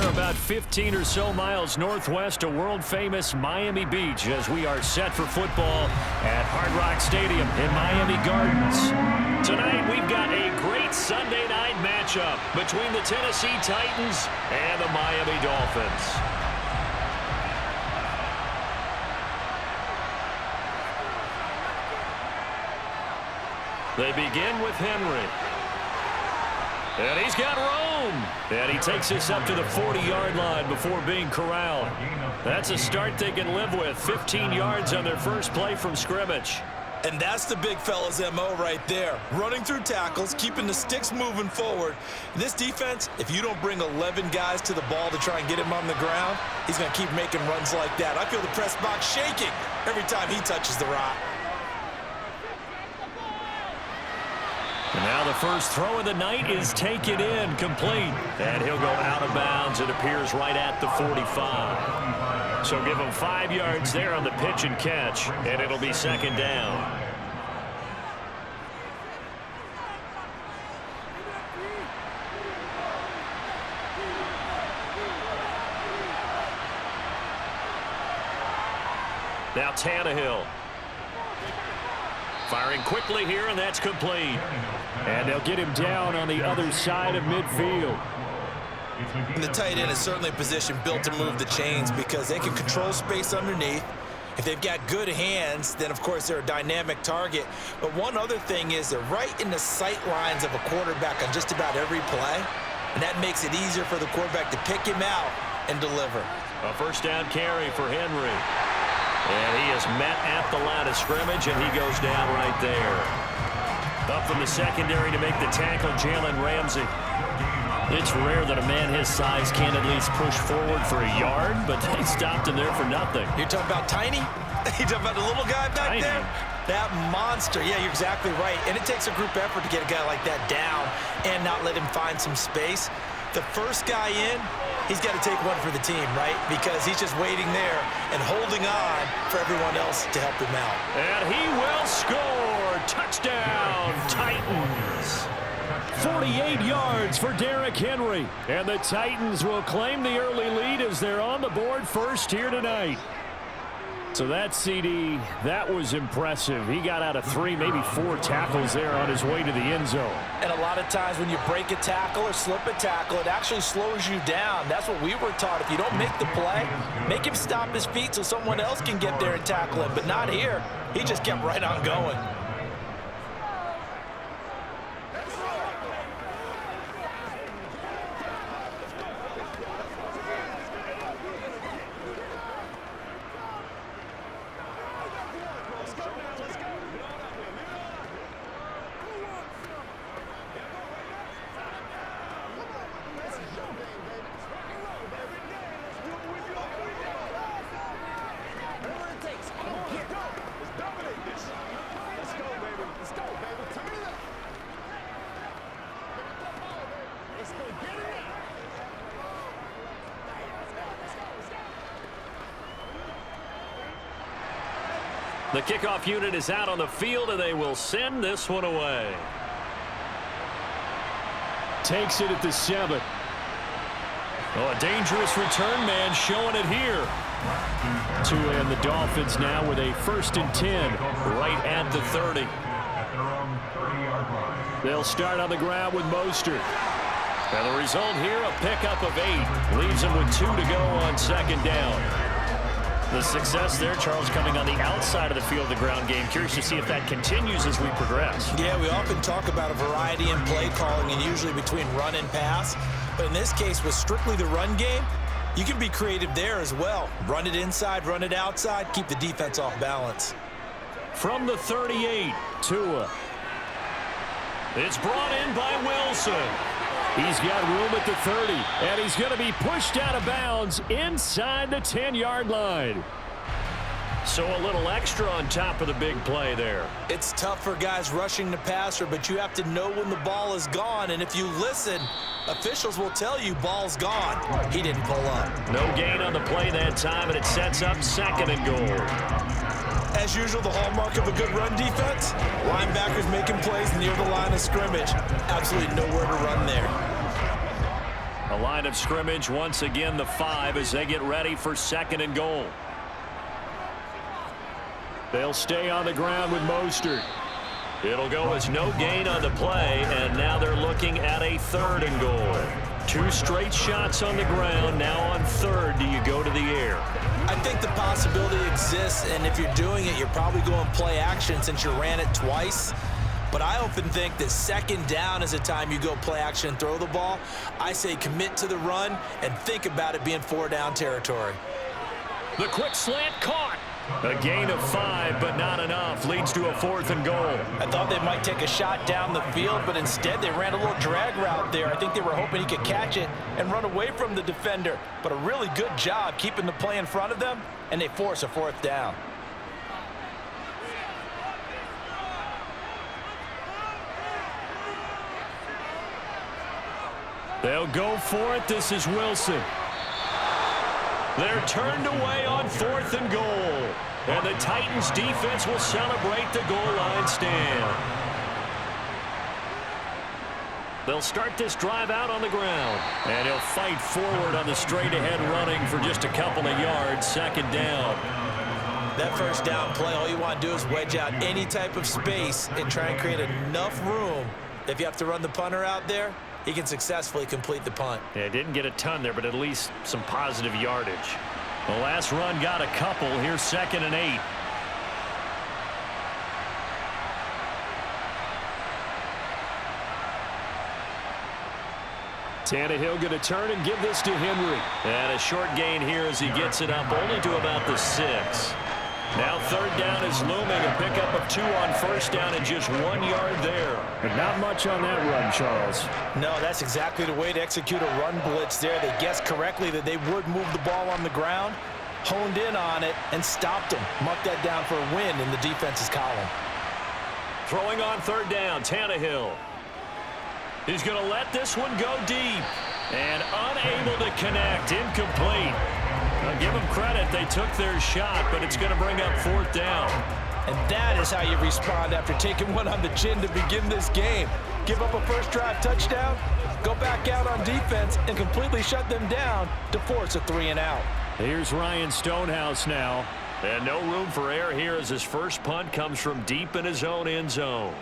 We're about 15 or so miles northwest of world-famous Miami Beach as we are set for football at Hard Rock Stadium in Miami Gardens. Tonight, we've got a great Sunday night matchup between the Tennessee Titans and the Miami Dolphins. They begin with Henry. And he's got room. And he takes this up to the 40-yard line before being corralled. That's a start they can live with. 15 yards on their first play from scrimmage. And that's the big fella's MO right there. Running through tackles, keeping the sticks moving forward. This defense, if you don't bring 11 guys to the ball to try and get him on the ground, he's going to keep making runs like that. I feel the press box shaking every time he touches the rock. And now the first throw of the night is taken in, complete. And he'll go out of bounds. It appears right at the 45. So give him 5 yards there on the pitch and catch, and it'll be second down. Now Tannehill. Firing quickly here, and that's complete. And they'll get him down on the other side of midfield. And the tight end is certainly a position built to move the chains because they can control space underneath. If they've got good hands, then, of course, they're a dynamic target. But one other thing is they're right in the sight lines of a quarterback on just about every play. And that makes it easier for the quarterback to pick him out and deliver. A first down carry for Henry. And he is met at the line of scrimmage, and he goes down right there. Up from the secondary to make the tackle, Jalen Ramsey. It's rare that a man his size can at least push forward for a yard, but they stopped him there for nothing. You're talking about tiny? You're talking about the little guy back there? That monster. Yeah, you're exactly right. And it takes a group effort to get a guy like that down and not let him find some space. The first guy in, he's got to take one for the team, right? Because he's just waiting there and holding on for everyone else to help him out. And he will score. Touchdown, Titans. 48 yards for Derrick Henry. And the Titans will claim the early lead as they're on the board first here tonight. So that CD, that was impressive. He got out of 3, maybe 4 tackles there on his way to the end zone. And a lot of times when you break a tackle or slip a tackle, it actually slows you down. That's what we were taught. If you don't make the play, make him stop his feet so someone else can get there and tackle him. But not here. He just kept right on going. The kickoff unit is out on the field, and they will send this one away. Takes it at the 7. Oh, a dangerous return man showing it here. Tua and the Dolphins now with a 1st and 10 right at the 30. They'll start on the ground with Mostert. And the result here, a pickup of 8. Leaves them with 2 to go on second down. The success there, Charles, coming on the outside of the field of the ground game. Curious to see if that continues as we progress. Yeah, we often talk about a variety in play calling and usually between run and pass. But in this case, with strictly the run game, you can be creative there as well. Run it inside, run it outside, keep the defense off balance. From the 38, Tua. It's brought in by Wilson. He's got room at the 30, and he's going to be pushed out of bounds inside the 10-yard line. So a little extra on top of the big play there. It's tough for guys rushing the passer, but you have to know when the ball is gone. And if you listen, officials will tell you ball's gone. He didn't pull up. No gain on the play that time, and it sets up 2nd and goal. As usual, the hallmark of a good run defense, linebackers making plays near the line of scrimmage. Absolutely nowhere to run there. A line of scrimmage, once again, the 5 as they get ready for 2nd and goal. They'll stay on the ground with Mostert. It'll go as no gain on the play, and now they're looking at a 3rd and goal. 2 straight shots on the ground. Now on 3rd, do you go to the air? I think the possibility exists, and if you're doing it, you're probably going play action since you ran it twice. But I often think that 2nd down is a time you go play action and throw the ball. I say commit to the run and think about it being 4-down territory. The quick slant caught. A gain of 5, but not enough. Leads to a 4th and goal. I thought they might take a shot down the field, but instead they ran a little drag route there. I think they were hoping he could catch it and run away from the defender. But a really good job keeping the play in front of them, and they force a 4th down. They'll go for it. This is Wilson. They're turned away on 4th and goal. And the Titans defense will celebrate the goal line stand. They'll start this drive out on the ground. And he'll fight forward on the straight-ahead running for just a couple of yards. 2nd down. That 1st down play, all you want to do is wedge out any type of space and try and create enough room. If you have to run the punter out there, he can successfully complete the punt. Yeah, didn't get a ton there, but at least some positive yardage. The last run got a couple. Here's 2nd and 8. Tannehill going to turn and give this to Henry. And a short gain here as he gets it up only to about the 6. Now 3rd down is looming. A pickup of 2 on 1st down and just 1 yard there. But not much on that run, Charles. No, that's exactly the way to execute a run blitz there. They guessed correctly that they would move the ball on the ground, honed in on it, and stopped them. Mark that down for a win in the defense's column. Throwing on 3rd down, Tannehill. He's going to let this one go deep. And unable to connect, incomplete. I'll give them credit. They took their shot, but it's going to bring up 4th down. And that is how you respond after taking one on the chin to begin this game. Give up a first drive touchdown, go back out on defense, and completely shut them down to force a 3-and-out. Here's Ryan Stonehouse now. And no room for error here as his first punt comes from deep in his own end zone.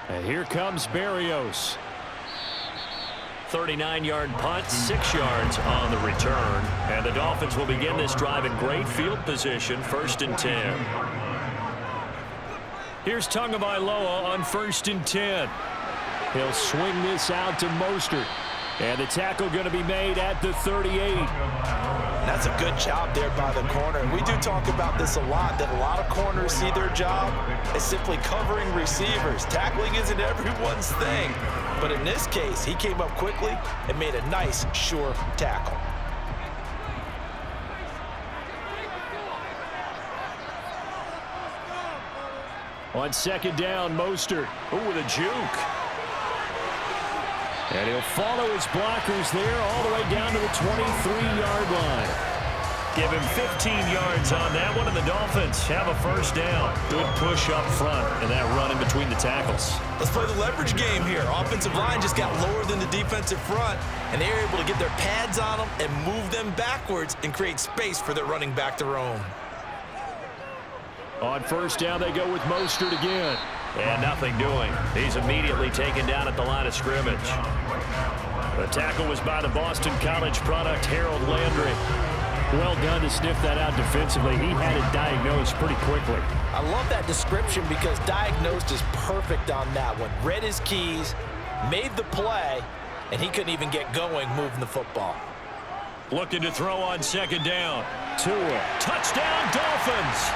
And here comes Berrios. 39-yard punt, 6 yards on the return. And the Dolphins will begin this drive in great field position, 1st and 10. Here's Tagovailoa on 1st and 10. He'll swing this out to Mostert. And the tackle going to be made at the 38. That's a good job there by the corner. We do talk about this a lot, that a lot of corners see their job as simply covering receivers. Tackling isn't everyone's thing. But in this case, he came up quickly and made a nice, sure tackle. On 2nd down, Mostert. Ooh, with a juke. And he'll follow his blockers there all the way down to the 23-yard line. Give him 15 yards on that one, and the Dolphins have a 1st down. Good push up front, and that run in between the tackles. Let's play the leverage game here. Offensive line just got lower than the defensive front, and they were able to get their pads on them and move them backwards and create space for their running back to roam. On 1st down, they go with Mostert again. And nothing doing. He's immediately taken down at the line of scrimmage. The tackle was by the Boston College product, Harold Landry. Well done to sniff that out defensively. He had it diagnosed pretty quickly. I love that description because diagnosed is perfect on that one. Read his keys, made the play, and he couldn't even get going moving the football. Looking to throw on 2nd down. Tua. Touchdown, Dolphins!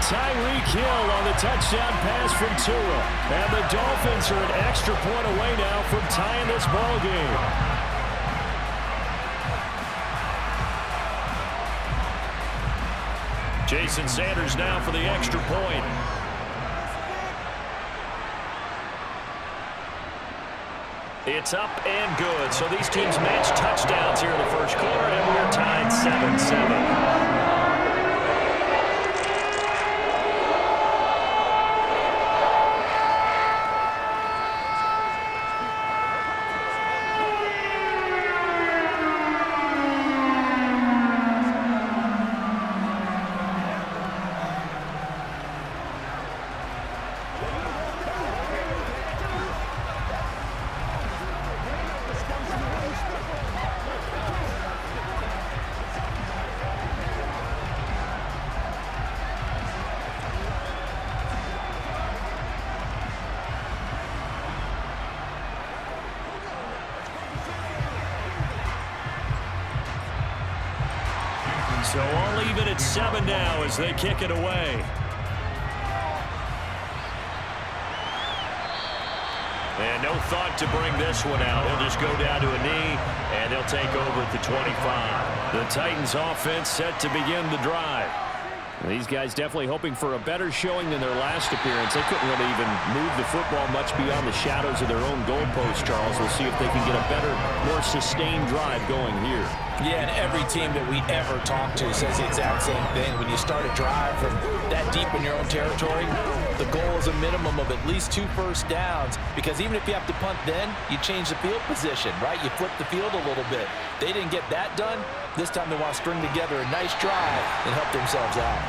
Tyreek Hill on the touchdown pass from Tua. And the Dolphins are an extra point away now from tying this ball game. Jason Sanders now for the extra point. It's up and good. So these teams match touchdowns here in the 1st quarter, and we're tied 7-7. So all even at 7 now as they kick it away. And no thought to bring this one out. He'll just go down to a knee, and he'll take over at the 25. The Titans offense set to begin the drive. These guys definitely hoping for a better showing than their last appearance. They couldn't really even move the football much beyond the shadows of their own goalpost, Charles. We'll see if they can get a better, more sustained drive going here. Yeah, and every team that we ever talk to says the exact same thing. When you start a drive from that deep in your own territory, the goal is a minimum of at least 2 first downs, because even if you have to punt then, you change the field position, right? You flip the field a little bit. They didn't get that done. This time they want to string together a nice drive and help themselves out.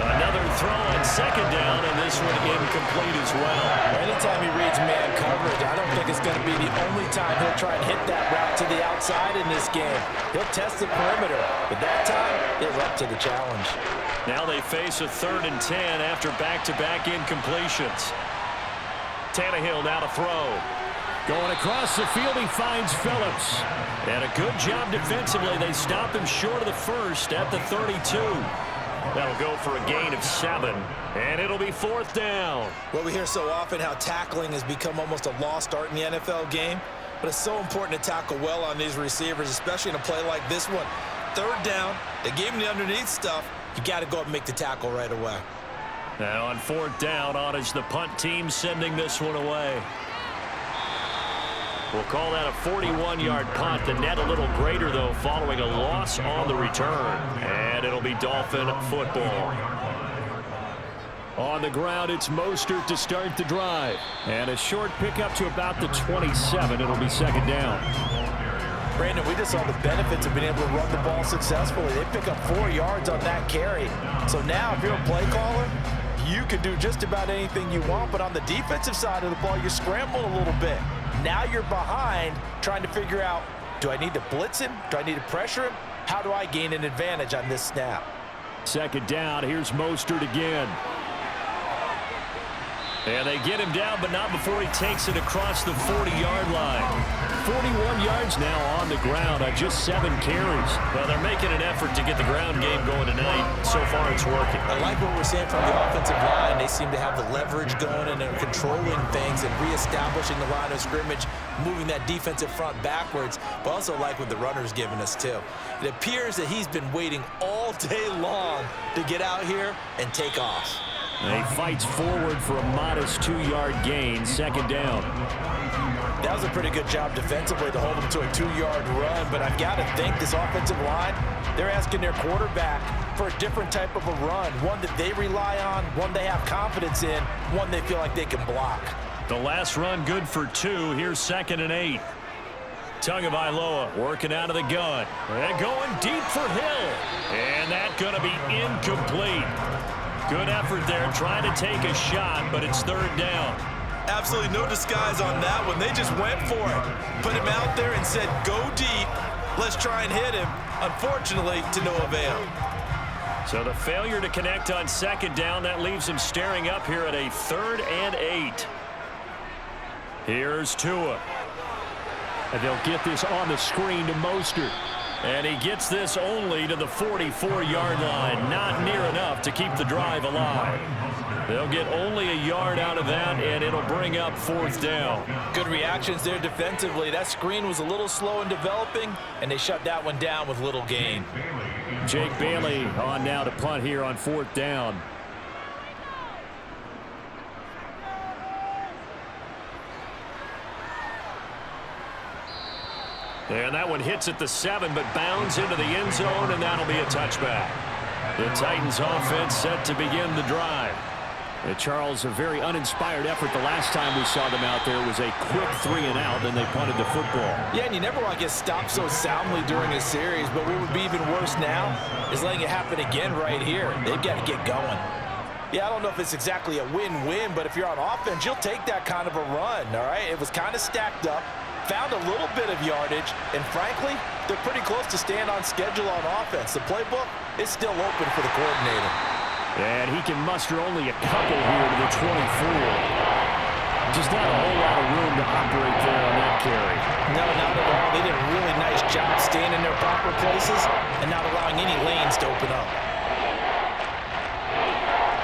Another throw on 2nd down, and this one incomplete as well. Anytime he reads man coverage, I don't think it's going to be the only time he'll try and hit that route to the outside in this game. He'll test the perimeter, but that time, they're up to the challenge. Now they face a 3rd and 10 after back-to-back incompletions. Tannehill now to throw. Going across the field, he finds Phillips. And a good job defensively. They stop him short of the first at the 32. That'll go for a gain of 7, and it'll be 4th down. Well, we hear so often how tackling has become almost a lost art in the NFL game, but it's so important to tackle well on these receivers, especially in a play like this one. 3rd down, they gave him the underneath stuff. You got to go up and make the tackle right away. Now on 4th down, on is the punt team sending this one away. We'll call that a 41-yard punt. The net a little greater, though, following a loss on the return. And it'll be Dolphin football. On the ground, it's Mostert to start the drive. And a short pickup to about the 27. It'll be 2nd down. Brandon, we just saw the benefits of being able to run the ball successfully. They pick up 4 yards on that carry. So now, if you're a play caller, you can do just about anything you want. But on the defensive side of the ball, you're scrambling a little bit. Now you're behind, trying to figure out, do I need to blitz him? Do I need to pressure him? How do I gain an advantage on this snap? 2nd down. Here's Mostert again. And they get him down, but not before he takes it across the 40-yard line. 41 yards now on the ground on just 7 carries. Well, they're making an effort to get the ground game going tonight. So far, it's working. I like what we're seeing from the offensive line. They seem to have the leverage going, and they're controlling things and reestablishing the line of scrimmage, moving that defensive front backwards, but also like what the runner's giving us, too. It appears that he's been waiting all day long to get out here and take off. He fights forward for a modest 2-yard gain, 2nd down. That was a pretty good job defensively to hold him to a 2-yard run, but I've got to think this offensive line, they're asking their quarterback for a different type of a run, one that they rely on, one they have confidence in, one they feel like they can block. The last run good for 2. Here's 2nd and 8. Tagovailoa working out of the gun. And going deep for Hill. And that's going to be incomplete. Good effort there, trying to take a shot, but it's 3rd down. Absolutely no disguise on that one. They just went for it. Put him out there and said, go deep. Let's try and hit him. Unfortunately, to no avail. So the failure to connect on 2nd down, that leaves him staring up here at a 3rd and 8. Here's Tua. And they'll get this on the screen to Mostert. And he gets this only to the 44-yard line. Not near enough to keep the drive alive. They'll get only a yard out of that, and it'll bring up 4th down. Good reactions there defensively. That screen was a little slow in developing, and they shut that one down with little gain. Jake Bailey on now to punt here on 4th down. And that one hits at the 7, but bounds into the end zone, and that'll be a touchback. The Titans offense set to begin the drive. Charles, a very uninspired effort the last time we saw them out there. Was a quick 3-and-out, then they punted the football. Yeah, and you never want to get stopped so soundly during a series, but what would be even worse now is letting it happen again right here. They've got to get going. Yeah, I don't know if it's exactly a win-win, but if you're on offense, you'll take that kind of a run, all right? It was kind of stacked up. Found a little bit of yardage, and frankly, they're pretty close to staying on schedule on offense. The playbook is still open for the coordinator. And he can muster only a couple here to the 24. Just not a whole lot of room to operate there on that carry. No, not at all. They did a really nice job staying in their proper places and not allowing any lanes to open up.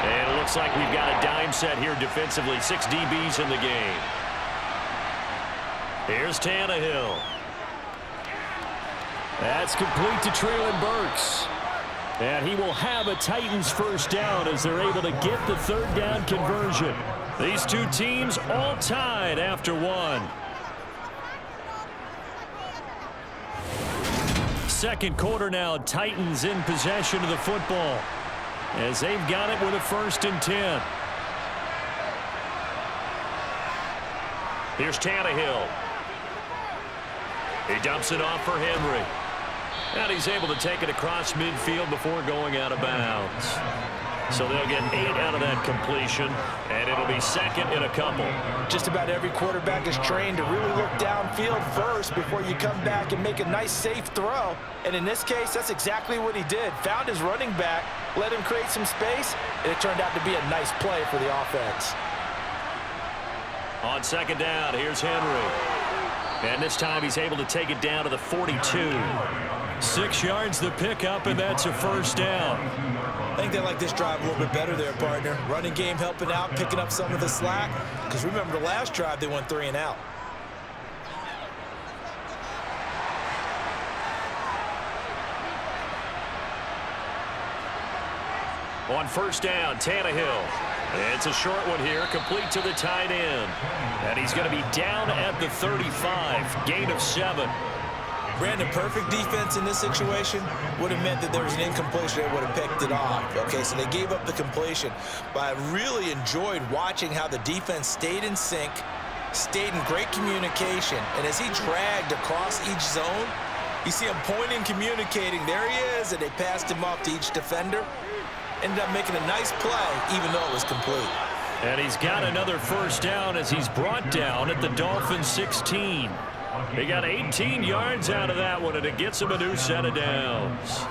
And it looks like we've got a dime set here defensively. 6 DBs in the game. Here's Tannehill. That's complete to Treylon Burks. And he will have a Titans first down as they're able to get the third down conversion. These two teams all tied after one. Second quarter now, Titans in possession of the football as they've got it with a 1st and 10. Here's Tannehill. He dumps it off for Henry. And he's able to take it across midfield before going out of bounds. So they'll get 8 out of that completion, and it'll be 2nd and a couple. Just about every quarterback is trained to really look downfield first before you come back and make a nice, safe throw. And in this case, that's exactly what he did. Found his running back, let him create some space, and it turned out to be a nice play for the offense. On 2nd down, here's Henry. And this time he's able to take it down to the 42. 6 yards the pickup, and that's a 1st down. I think they like this drive a little bit better there, partner. Running game helping out, picking up some of the slack. Because remember the last drive, they went 3 and out. On 1st down, Tannehill. It's a short one here, complete to the tight end. And he's going to be down at the 35, gain of 7. Brandon, perfect defense in this situation would have meant that there was an incompletion. They would have picked it off. Okay, so they gave up the completion. But I really enjoyed watching how the defense stayed in sync, stayed in great communication. And as he dragged across each zone, you see him pointing, communicating. There he is, and they passed him off to each defender. Ended up making a nice play, even though it was complete. And he's got another 1st down as he's brought down at the Dolphins 16. He got 18 yards out of that one, and it gets him a new set of downs.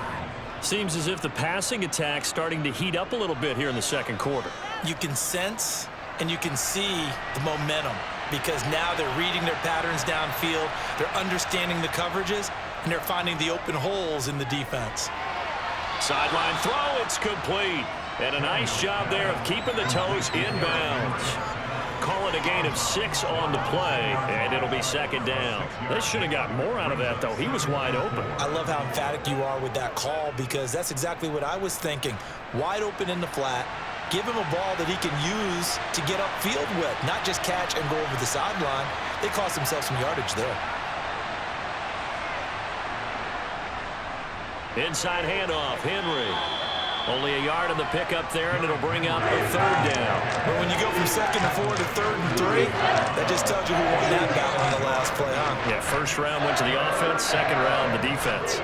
Seems as if the passing attack's starting to heat up a little bit here in the 2nd quarter. You can sense and you can see the momentum because now they're reading their patterns downfield, they're understanding the coverages, and they're finding the open holes in the defense. Sideline throw, it's complete. And a nice job there of keeping the toes inbounds. Call it a gain of 6 on the play, and it'll be 2nd down. They should have got more out of that, though. He was wide open. I love how emphatic you are with that call because that's exactly what I was thinking. Wide open in the flat. Give him a ball that he can use to get upfield with, not just catch and go over the sideline. They cost themselves some yardage there. Inside handoff, Henry. Only a yard on the pickup there, and it'll bring up a 3rd down. But when you go from 2nd and 4 to 3rd and 3, that just tells you who won that battle in the last play, huh? Yeah, 1st round went to the offense, 2nd round the defense.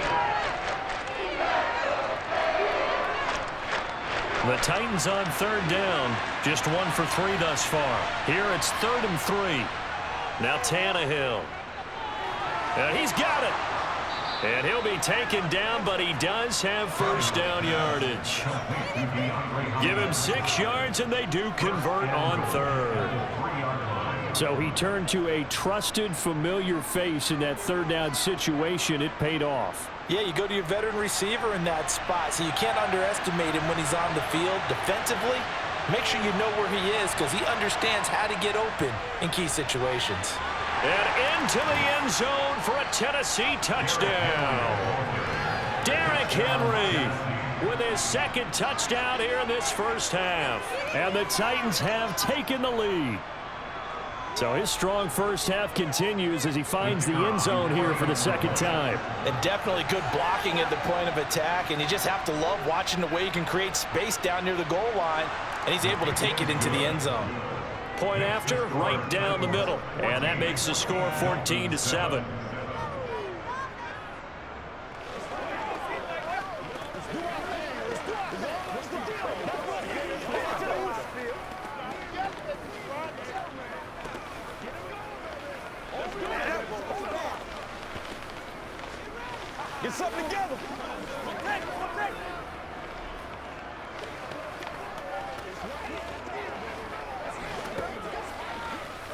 The Titans on 3rd down, just 1 for 3 thus far. Here it's 3rd and 3. Now Tannehill. And he's got it. And he'll be taken down, but he does have 1st down yardage. Give him 6 yards, and they do convert on 3rd. So he turned to a trusted, familiar face in that 3rd down situation. It paid off. Yeah, you go to your veteran receiver in that spot, so you can't underestimate him when he's on the field. Defensively, make sure you know where he is because he understands how to get open in key situations. And into the end zone for a Tennessee touchdown. Derrick Henry with his 2nd touchdown here in this 1st half. And the Titans have taken the lead. So his strong 1st half continues as he finds the end zone here for the 2nd time. And definitely good blocking at the point of attack. And you just have to love watching the way he can create space down near the goal line. And he's able to take it into the end zone. Point after, right down the middle. And that makes the score 14-7. Get something together.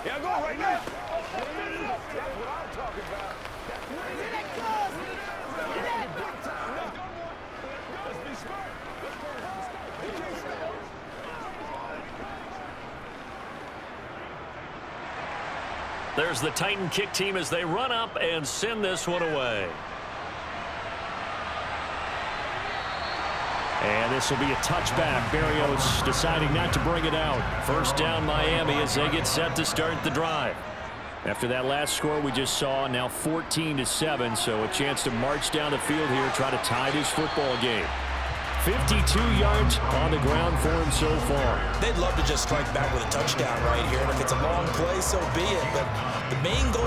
Yeah, go right now. That's what I'm talking about. There's the Titan kick team as they run up and send this one away. And this will be a touchback. Berrios deciding not to bring it out. First down Miami as they get set to start the drive. After that last score we just saw, now 14-7, so a chance to march down the field here, try to tie this football game. 52 yards on the ground for him so far. They'd love to just strike back with a touchdown right here, and if it's a long play, so be it. But the main goal,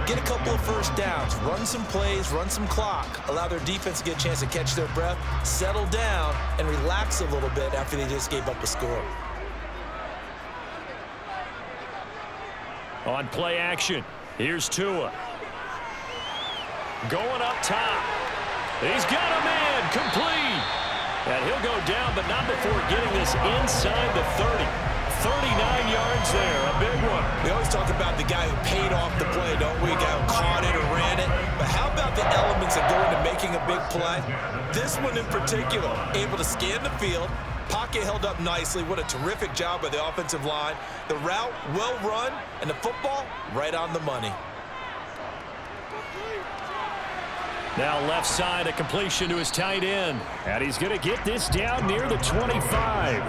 get a couple of first downs, run some plays, run some clock, allow their defense to get a chance to catch their breath, settle down, and relax a little bit after they just gave up a score. On play action, here's Tua. Going up top. He's got a man, complete. And he'll go down, but not before getting this inside the 30. 39 yards there, a big one. We always talk about the guy who paid off the play, don't we? The guy who caught it or ran it. But how about the elements that go into making a big play? This one in particular, able to scan the field, pocket held up nicely. What a terrific job by the offensive line. The route, well run, and the football, right on the money. Now left side, a completion to his tight end. And he's going to get this down near the 25.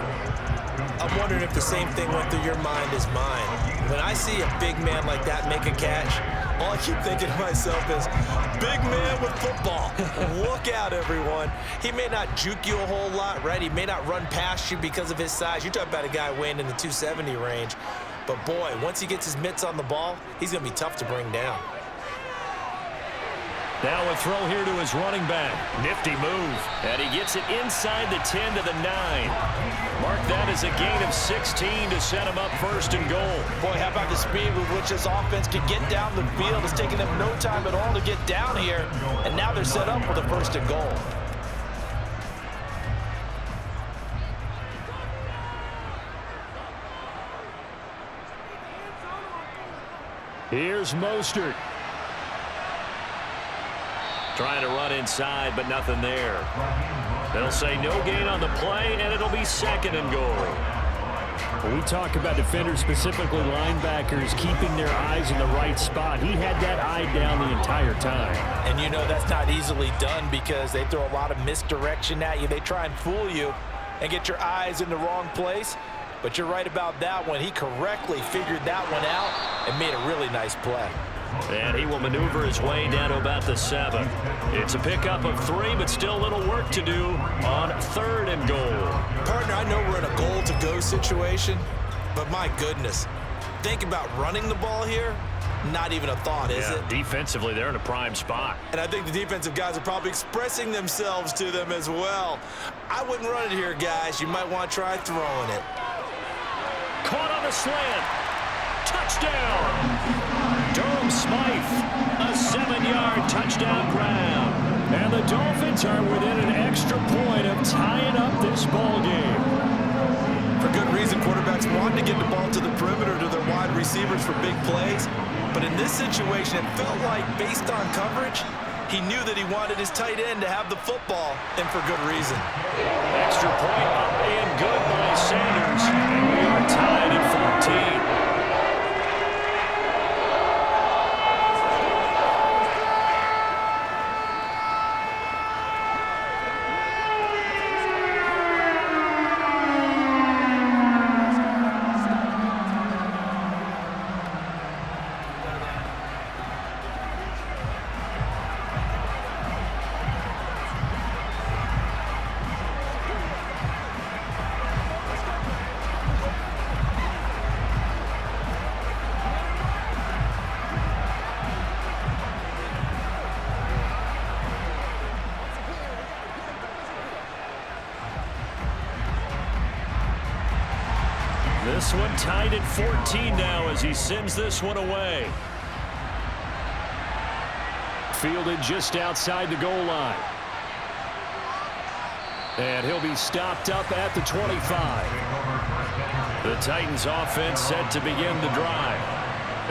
I'm wondering if the same thing went through your mind as mine. When I see a big man like that make a catch, all I keep thinking to myself is, big man with football. Look out, everyone. He may not juke you a whole lot, right? He may not run past you because of his size. You're talking about a guy weighing in the 270 range. But, boy, once he gets his mitts on the ball, he's going to be tough to bring down. Now a throw here to his running back. Nifty move. And he gets it inside the 10 to the 9. Mark that as a gain of 16 to set him up first and goal. Boy, how about the speed with which this offense can get down the field? It's taken them no time at all to get down here. And now they're set up for the first and goal. Here's Mostert. Trying to run inside, but nothing there. They'll say no gain on the play, and it'll be second and goal. When we talk about defenders, specifically linebackers, keeping their eyes in the right spot, he had that eye down the entire time. And you know that's not easily done because they throw a lot of misdirection at you. They try and fool you and get your eyes in the wrong place. But you're right about that one. He correctly figured that one out and made a really nice play. And he will maneuver his way down to about the 7. It's a pickup of 3, but still a little work to do on third and goal. Partner, I know we're in a goal-to-go situation, but my goodness, think about running the ball here. Not even a thought, is it? Defensively, they're in a prime spot. And I think the defensive guys are probably expressing themselves to them as well. I wouldn't run it here, guys. You might want to try throwing it. Caught on the slant. Touchdown. Durham Smythe, a 7-yard touchdown grab. And the Dolphins are within an extra point of tying up this ball game. For good reason, quarterbacks want to get the ball to the perimeter to their wide receivers for big plays. But in this situation, it felt like, based on coverage, he knew that he wanted his tight end to have the football, and for good reason. Extra point up and good by Sanders. And we are tied at 14. This one tied at 14 now as he sends this one away. Fielded just outside the goal line. And he'll be stopped up at the 25. The Titans offense set to begin the drive.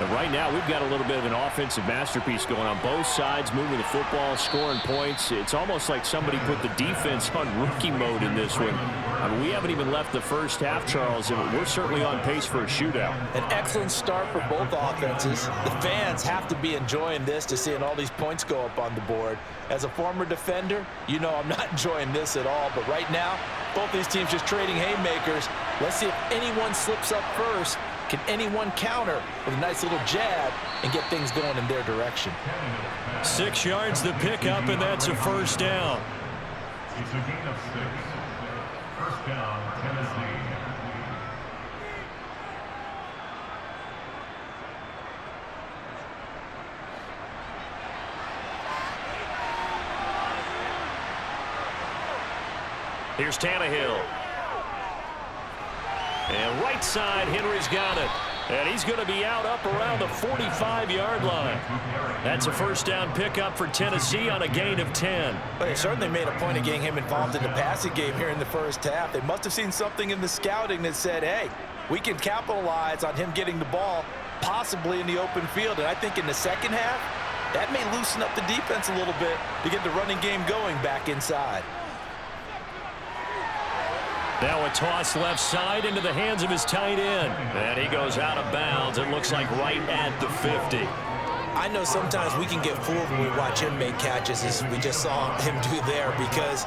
And right now, we've got a little bit of an offensive masterpiece going on both sides, moving the football, scoring points. It's almost like somebody put the defense on rookie mode in this one. I mean, we haven't even left the first half, Charles, and we're certainly on pace for a shootout. An excellent start for both offenses. The fans have to be enjoying this to seeing all these points go up on the board. As a former defender, you know I'm not enjoying this at all. But right now, both these teams just trading haymakers. Let's see if anyone slips up first. Can anyone counter with a nice little jab and get things going in their direction? 6 yards the pickup, and that's a first down. It's a gain of 6. First down, Tennessee. Here's Tannehill. And right side, Henry's got it. And he's going to be out up around the 45-yard line. That's a first down pickup for Tennessee on a gain of 10. But they certainly made a point of getting him involved in the passing game here in the first half. They must have seen something in the scouting that said, hey, we can capitalize on him getting the ball, possibly in the open field. And I think in the second half, that may loosen up the defense a little bit to get the running game going back inside. Now a toss left side into the hands of his tight end. And he goes out of bounds. It looks like right at the 50. I know sometimes we can get fooled when we watch him make catches, as we just saw him do there, because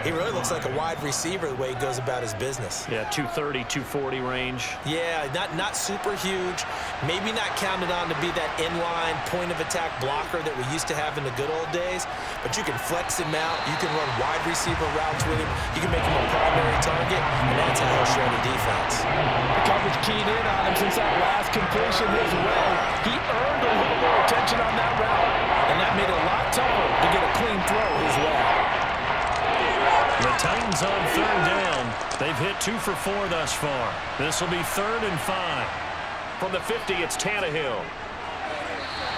he really looks like a wide receiver the way he goes about his business. Yeah, 230, 240 range. Yeah, not super huge. Maybe not counted on to be that inline point-of-attack blocker that we used to have in the good old days, but you can flex him out. You can run wide receiver routes with him. You can make him a primary target, and that's how he'll shred a defense. The coverage keyed in on him since that last completion his way. He earned a little more attention on that route, and that made it a lot tougher to get a clean throw his way. The Titans on third down. They've hit 2 for 4 thus far. This will be 3rd and 5. From the 50, it's Tannehill.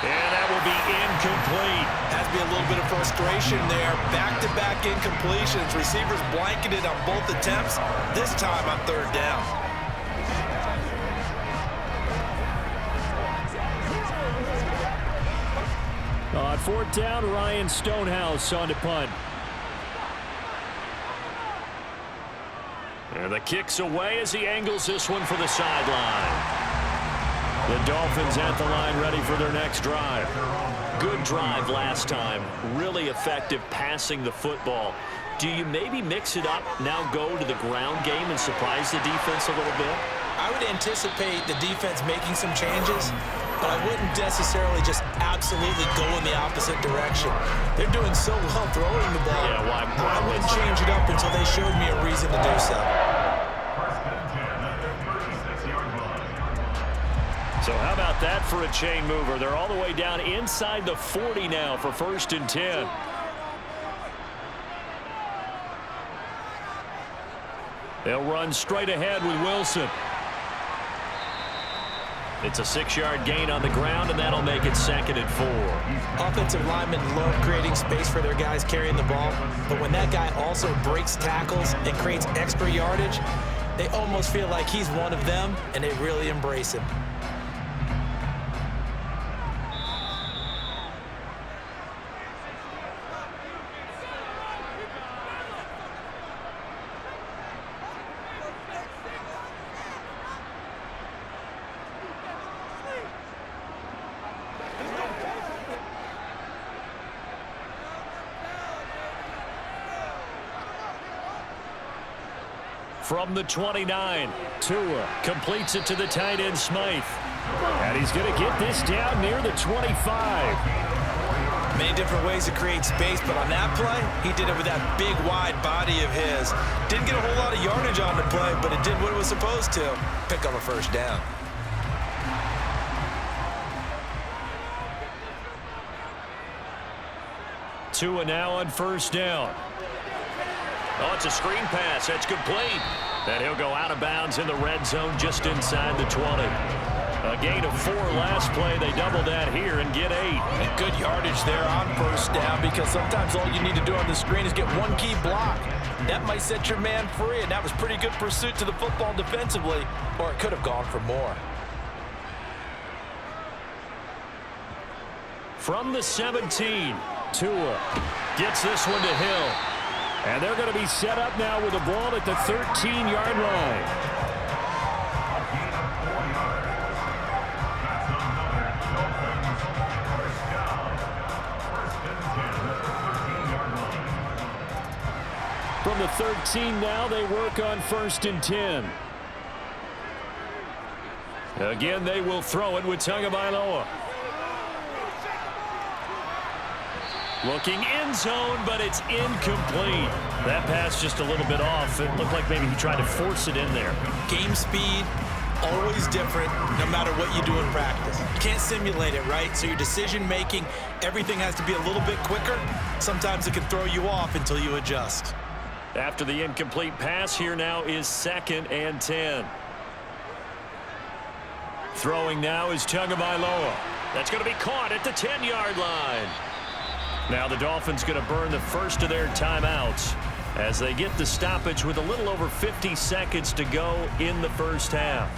And that will be incomplete. Has to be a little bit of frustration there. Back-to-back incompletions. Receivers blanketed on both attempts. This time on third down. On 4th down, Ryan Stonehouse on to punt. And the kick's away as he angles this one for the sideline. The Dolphins at the line ready for their next drive. Good drive last time. Really effective passing the football. Do you maybe mix it up, now go to the ground game and surprise the defense a little bit? I would anticipate the defense making some changes, but I wouldn't necessarily just absolutely go in the opposite direction. They're doing so well throwing the ball. Yeah, why I wouldn't change it up until they showed me a reason to do so. First and 10 at their 36-yard line. So how about that for a chain mover? They're all the way down inside the 40 now for 1st and 10. They'll run straight ahead with Wilson. It's a 6-yard gain on the ground, and that'll make it 2nd and 4. Offensive linemen love creating space for their guys carrying the ball, but when that guy also breaks tackles and creates extra yardage, they almost feel like he's one of them, and they really embrace him. From the 29, Tua completes it to the tight end, Smythe. And he's going to get this down near the 25. Many different ways to create space, but on that play, he did it with that big, wide body of his. Didn't get a whole lot of yardage on the play, but it did what it was supposed to. Pick up a first down. Tua now on 1st down. Oh, it's a screen pass. That's complete. And he'll go out of bounds in the red zone just inside the 20. A gain of 4 last play. They double that here and get 8. And good yardage there on 1st down, because sometimes all you need to do on the screen is get one key block. That might set your man free, and that was pretty good pursuit to the football defensively, or it could have gone for more. From the 17, Tua gets this one to Hill. And they're going to be set up now with the ball at the 13-yard line. A gain of 4 yards. That's another Dolphins first down. First and 10 at the 13-yard line. From the 13 now, they work on 1st and 10. Again, they will throw it with Tagovailoa. Looking end zone, but it's incomplete. That pass just a little bit off. It looked like maybe he tried to force it in there. Game speed, always different, no matter what you do in practice. You can't simulate it, right? So your decision-making, everything has to be a little bit quicker. Sometimes it can throw you off until you adjust. After the incomplete pass, here now is 2nd and 10. Throwing now is Tagovailoa. That's going to be caught at the 10-yard line. Now the Dolphins going to burn the first of their timeouts as they get the stoppage with a little over 50 seconds to go in the first half.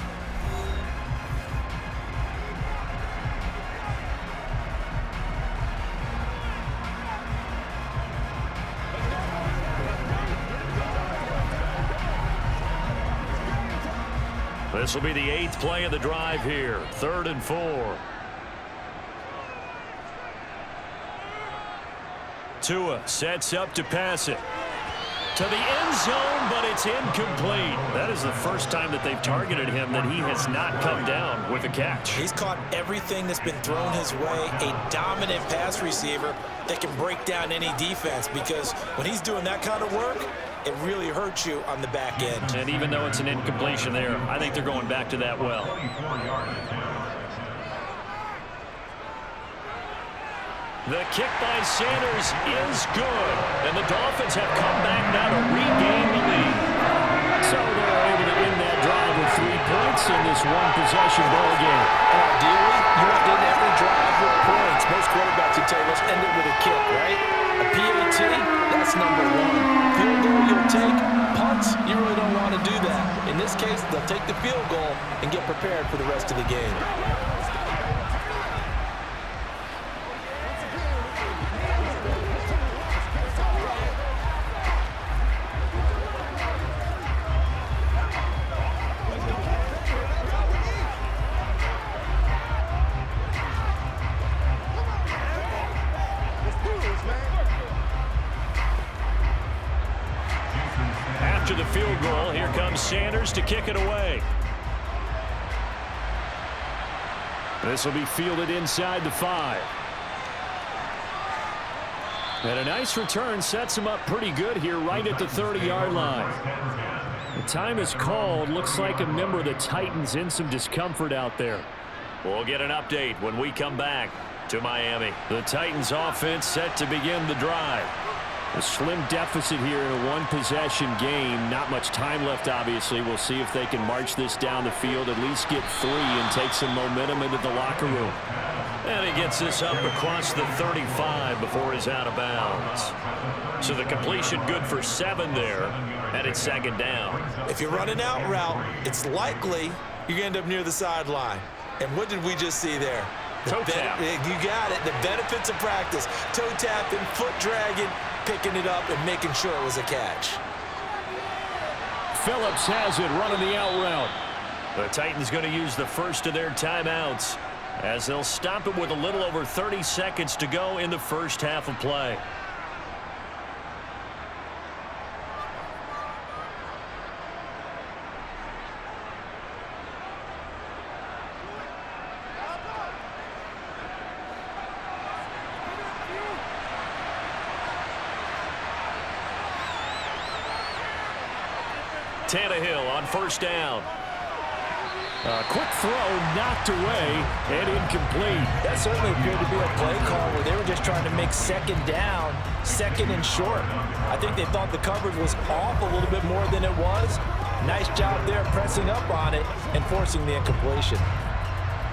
This will be the 8th play of the drive here. 3rd and 4. Tua sets up to pass it to the end zone, but it's incomplete. That is the first time that they've targeted him that he has not come down with a catch. He's caught everything that's been thrown his way, a dominant pass receiver that can break down any defense, because when he's doing that kind of work, it really hurts you on the back end. And even though it's an incompletion there, I think they're going back to that well. 24-yard attempt. The kick by Sanders is good, and the Dolphins have come back now to regain the lead. So they're able to end that drive with 3 points in this one-possession ball game. And ideally, you want to end every drive with points. Most quarterbacks would tell you, let's end it with a kick, right? A PAT, that's number 1. Field goal you'll take. Punts, you really don't want to do that. In this case, they'll take the field goal and get prepared for the rest of the game. After the field goal, here comes Sanders to kick it away. This will be fielded inside the 5. And a nice return sets him up pretty good here right at the 30-yard line. The time is called. Looks like a member of the Titans in some discomfort out there. We'll get an update when we come back to Miami. The Titans offense set to begin the drive. A slim deficit here in a one-possession game. Not much time left, obviously. We'll see if they can march this down the field, at least get 3 and take some momentum into the locker room. And he gets this up across the 35 before he's out of bounds. So the completion good for 7 there, and it's 2nd down. If you're running out route, it's likely you're going to end up near the sideline. And what did we just see there? Toe tap. You got it. The benefits of practice. Toe tapping, foot dragging, picking it up and making sure it was a catch. Phillips has it running the out route. The Titans going to use the first of their timeouts as they'll stop it with a little over 30 seconds to go in the first half of play. Tannehill on 1st down. A quick throw knocked away and incomplete. That certainly appeared to be a play call where they were just trying to make 2nd down, 2nd and short. I think they thought the coverage was off a little bit more than it was. Nice job there pressing up on it and forcing the incompletion.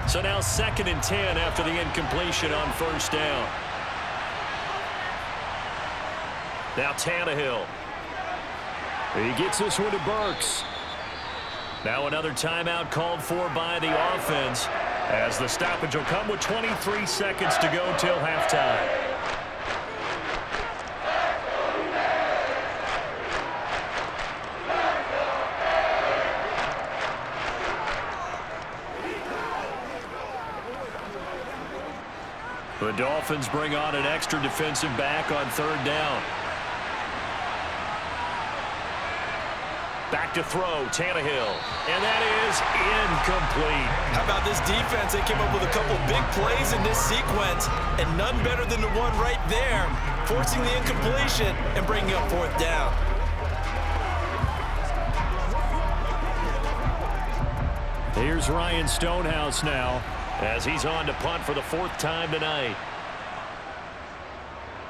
So now 2nd and 10 after the incompletion on 1st down. Now Tannehill. He gets this one to Burks. Now another timeout called for by the offense As the stoppage will come with 23 seconds to go till halftime. The Dolphins bring on an extra defensive back on third down. Back to throw, Tannehill. And that is incomplete. How about this defense? They came up with a couple big plays in this sequence, and none better than the one right there, forcing the incompletion and bringing up fourth down. Here's Ryan Stonehouse now, as he's on to punt for the fourth time tonight.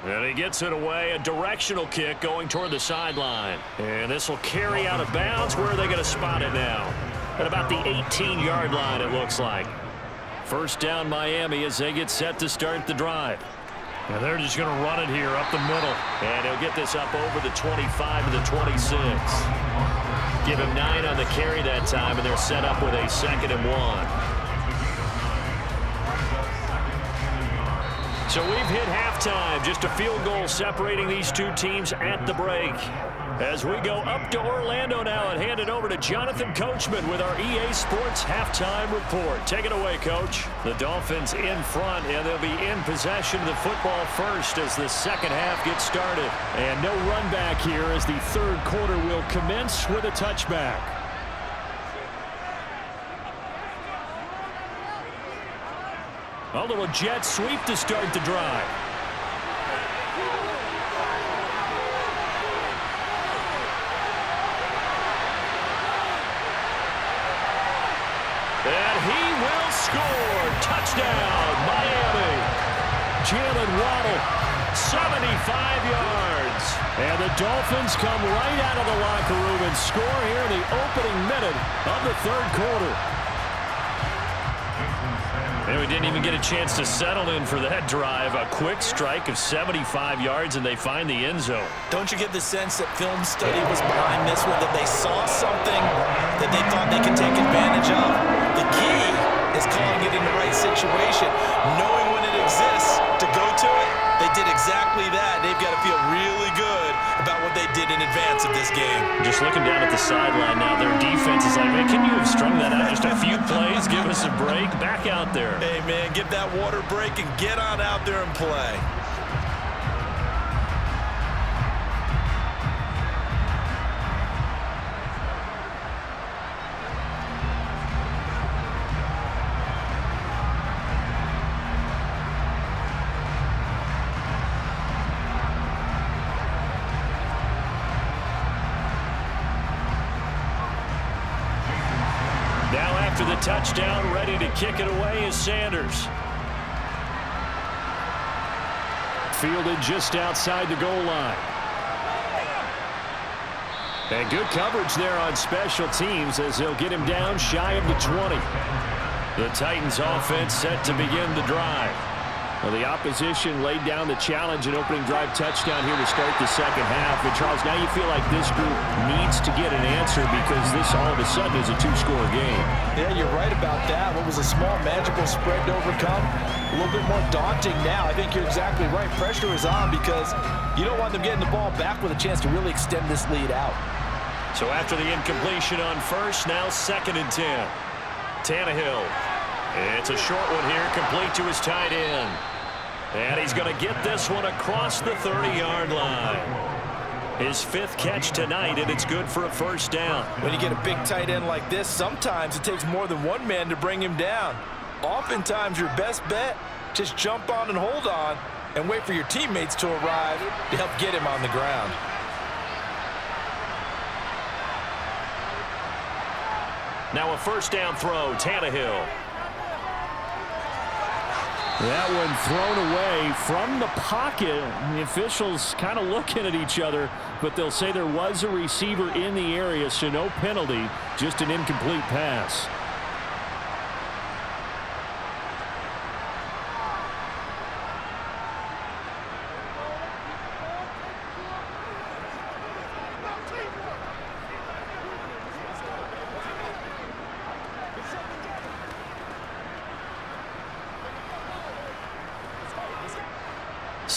And he gets it away, a directional kick going toward the sideline. And this will carry out of bounds. Where are they going to spot it now? At about the 18-yard line, it looks like. First down, Miami, as they get set to start the drive. And they're just going to run it here up the middle. And he'll get this up over the 25 to the 26. Give him 9 on the carry that time, and they're set up with a 2nd and 1. So we've hit halftime, just a field goal separating these two teams at the break. As we go up to Orlando now and hand it over to Jonathan Coachman with our EA Sports Halftime Report. Take it away, Coach. The Dolphins in front, and they'll be in possession of the football first as the second half gets started. And no run back here as the third quarter will commence with a touchback. A little jet sweep to start the drive. And he will score. Touchdown, Miami. Jalen Waddle, 75 yards. And the Dolphins come right out of the locker room and score here in the opening minute of the third quarter. And we didn't even get a chance to settle in for that drive. A quick strike of 75 yards, and they find the end zone. Don't you get the sense that film study was behind this one, that they saw something that they thought they could take advantage of? The key is calling it in the right situation, knowing when it exists to go to it. They did exactly that. They've got to feel really good about what they did in advance of this game. Just looking down at the sideline now, their defense is like, man, can you have strung that out just a few plays? Give us a break. Back out there. Hey, man, give that water break and get on out there and play. After the touchdown, ready to kick it away is Sanders. Fielded just outside the goal line. And good coverage there on special teams as they'll get him down shy of the 20. The Titans offense set to begin the drive. Well, the opposition laid down the challenge and opening drive touchdown here to start the second half. And, Charles, now you feel like this group needs to get an answer because this all of a sudden is a two-score game. Yeah, you're right about that. What was a small, magical spread to overcome, a little bit more daunting now. I think you're exactly right. Pressure is on because you don't want them getting the ball back with a chance to really extend this lead out. So after the incompletion on first, now 2nd and 10. Tannehill. It's a short one here, complete to his tight end. And he's going to get this one across the 30-yard line. His 5th catch tonight, and it's good for a first down. When you get a big tight end like this, sometimes it takes more than one man to bring him down. Oftentimes, your best bet, just jump on and hold on and wait for your teammates to arrive to help get him on the ground. Now a first down throw, Tannehill. That one thrown away from the pocket. The officials kind of looking at each other, but they'll say there was a receiver in the area, so no penalty, just an incomplete pass.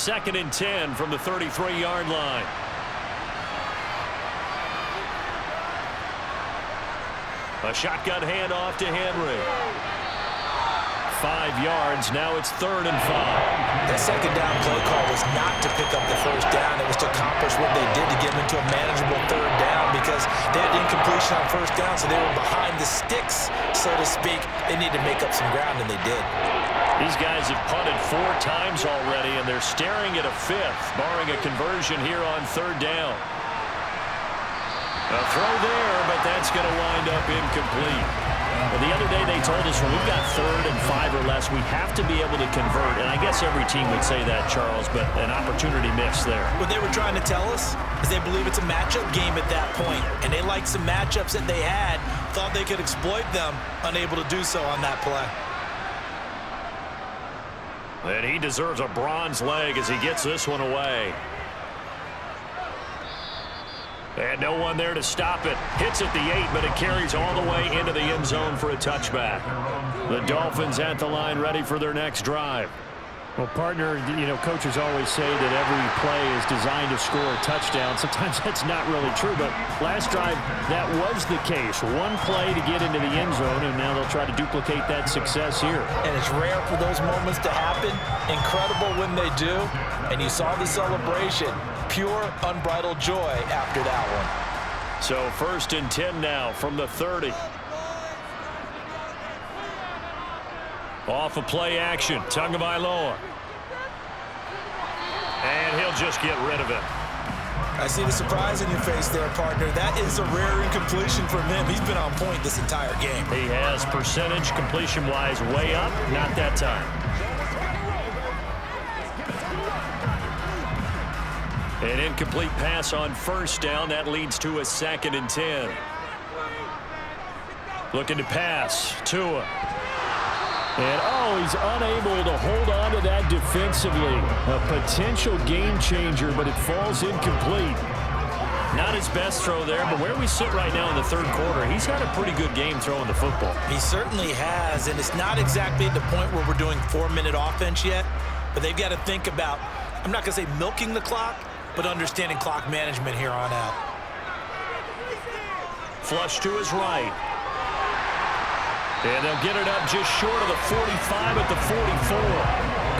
2nd and 10 from the 33-yard line. A shotgun handoff to Henry. 5 yards. Now it's 3rd and 5. That second down play call was not to pick up the first down. It was to accomplish what they did to get them into a manageable 3rd down because they had incompletion on first down, so they were behind the sticks, so to speak. They needed to make up some ground, and they did. These guys have punted 4 times already, and they're staring at a 5th, barring a conversion here on 3rd down. A throw there, but that's going to wind up incomplete. Well, the other day they told us when we've got 3rd and 5 or less, we have to be able to convert. And I guess every team would say that, Charles, but an opportunity missed there. What they were trying to tell us is they believe it's a matchup game at that point. And they liked some matchups that they had, thought they could exploit them, unable to do so on that play. And he deserves a bronze leg as he gets this one away. And no one there to stop it. Hits at the 8, but it carries all the way into the end zone for a touchback. The Dolphins at the line ready for their next drive. Well, partner, you know, coaches always say that every play is designed to score a touchdown. Sometimes that's not really true, but last drive, that was the case. One play to get into the end zone, and now they'll try to duplicate that success here. And it's rare for those moments to happen. Incredible when they do. And you saw the celebration. Pure, unbridled joy after that one. So 1st and 10 now from the 30. Off of play action, Tagovailoa. And he'll just get rid of it. I see the surprise in your face there, partner. That is a rare incompletion from him. He's been on point this entire game. He has percentage completion-wise way up, not that time. An incomplete pass on 1st down. That leads to a 2nd and 10. Looking to pass. Tua. And, he's unable to hold on to that defensively. A potential game changer, but it falls incomplete. Not his best throw there, but where we sit right now in the 3rd quarter, he's had a pretty good game throwing the football. He certainly has, and it's not exactly at the point where we're doing 4-minute offense yet, but they've got to think about, I'm not going to say milking the clock, but understanding clock management here on out. Flush to his right. And they'll get it up just short of the 45 at the 44.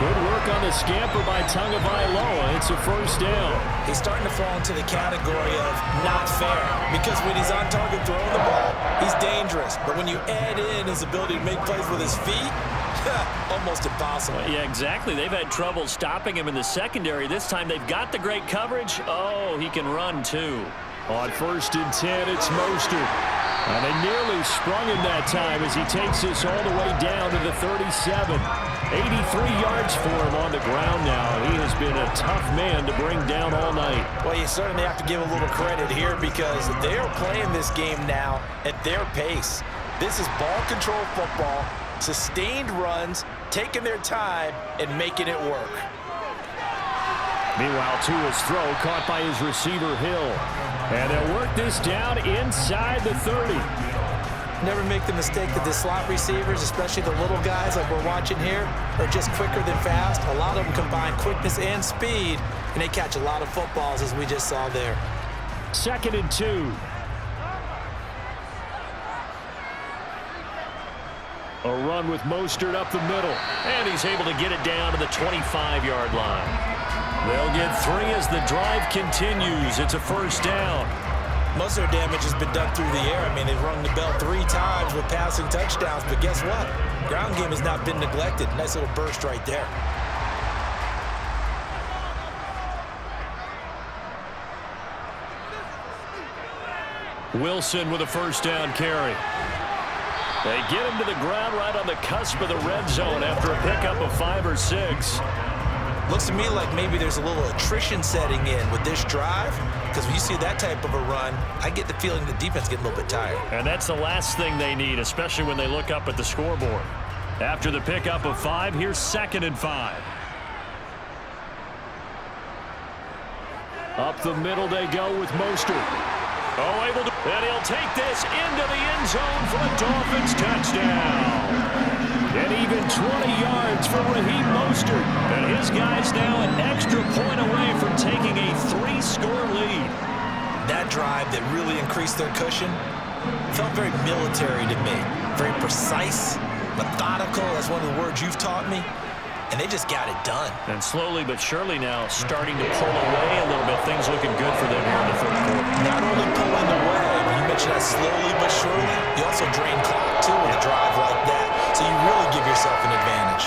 Good work on the scamper by Tagovailoa. It's a 1st down. He's starting to fall into the category of not fair because when he's on target throwing the ball, he's dangerous. But when you add in his ability to make plays with his feet, almost impossible. Yeah, exactly. They've had trouble stopping him in the secondary. This time they've got the great coverage. Oh, he can run too. On 1st and 10, it's Mostert. And they nearly sprung him that time as he takes this all the way down to the 37. 83 yards for him on the ground now. He has been a tough man to bring down all night. Well, you certainly have to give a little credit here because they are playing this game now at their pace. This is ball control football, sustained runs, taking their time, and making it work. Meanwhile, Tua's throw caught by his receiver, Hill. And they'll work this down inside the 30. Never make the mistake that the slot receivers, especially the little guys like we're watching here, are just quicker than fast. A lot of them combine quickness and speed, and they catch a lot of footballs, as we just saw there. 2nd and 2. A run with Mostert up the middle. And he's able to get it down to the 25-yard line. They'll get 3 as the drive continues. It's a 1st down. Most of their damage has been done through the air. I mean, they've rung the bell 3 times with passing touchdowns, but guess what? Ground game has not been neglected. Nice little burst right there. Wilson with a 1st down carry. They get him to the ground right on the cusp of the red zone after a pickup of 5 or 6. Looks to me like maybe there's a little attrition setting in with this drive, because when you see that type of a run, I get the feeling the defense getting a little bit tired. And that's the last thing they need, especially when they look up at the scoreboard. After the pickup of 5, here's 2nd and 5. Up the middle they go with Mostert. Oh, able to, and he'll take this into the end zone for a Dolphins touchdown. And even 20 yards for Raheem Mostert. And his guys now an extra point away from taking a 3-score lead. That drive that really increased their cushion felt very military to me. Very precise, methodical, that's one of the words you've taught me. And they just got it done. And slowly but surely now starting to pull away a little bit. Things looking good for them here in the third quarter. Not only pulling away, but you mentioned that slowly but surely, you also drain clock too with a drive like that. So you really give yourself an advantage.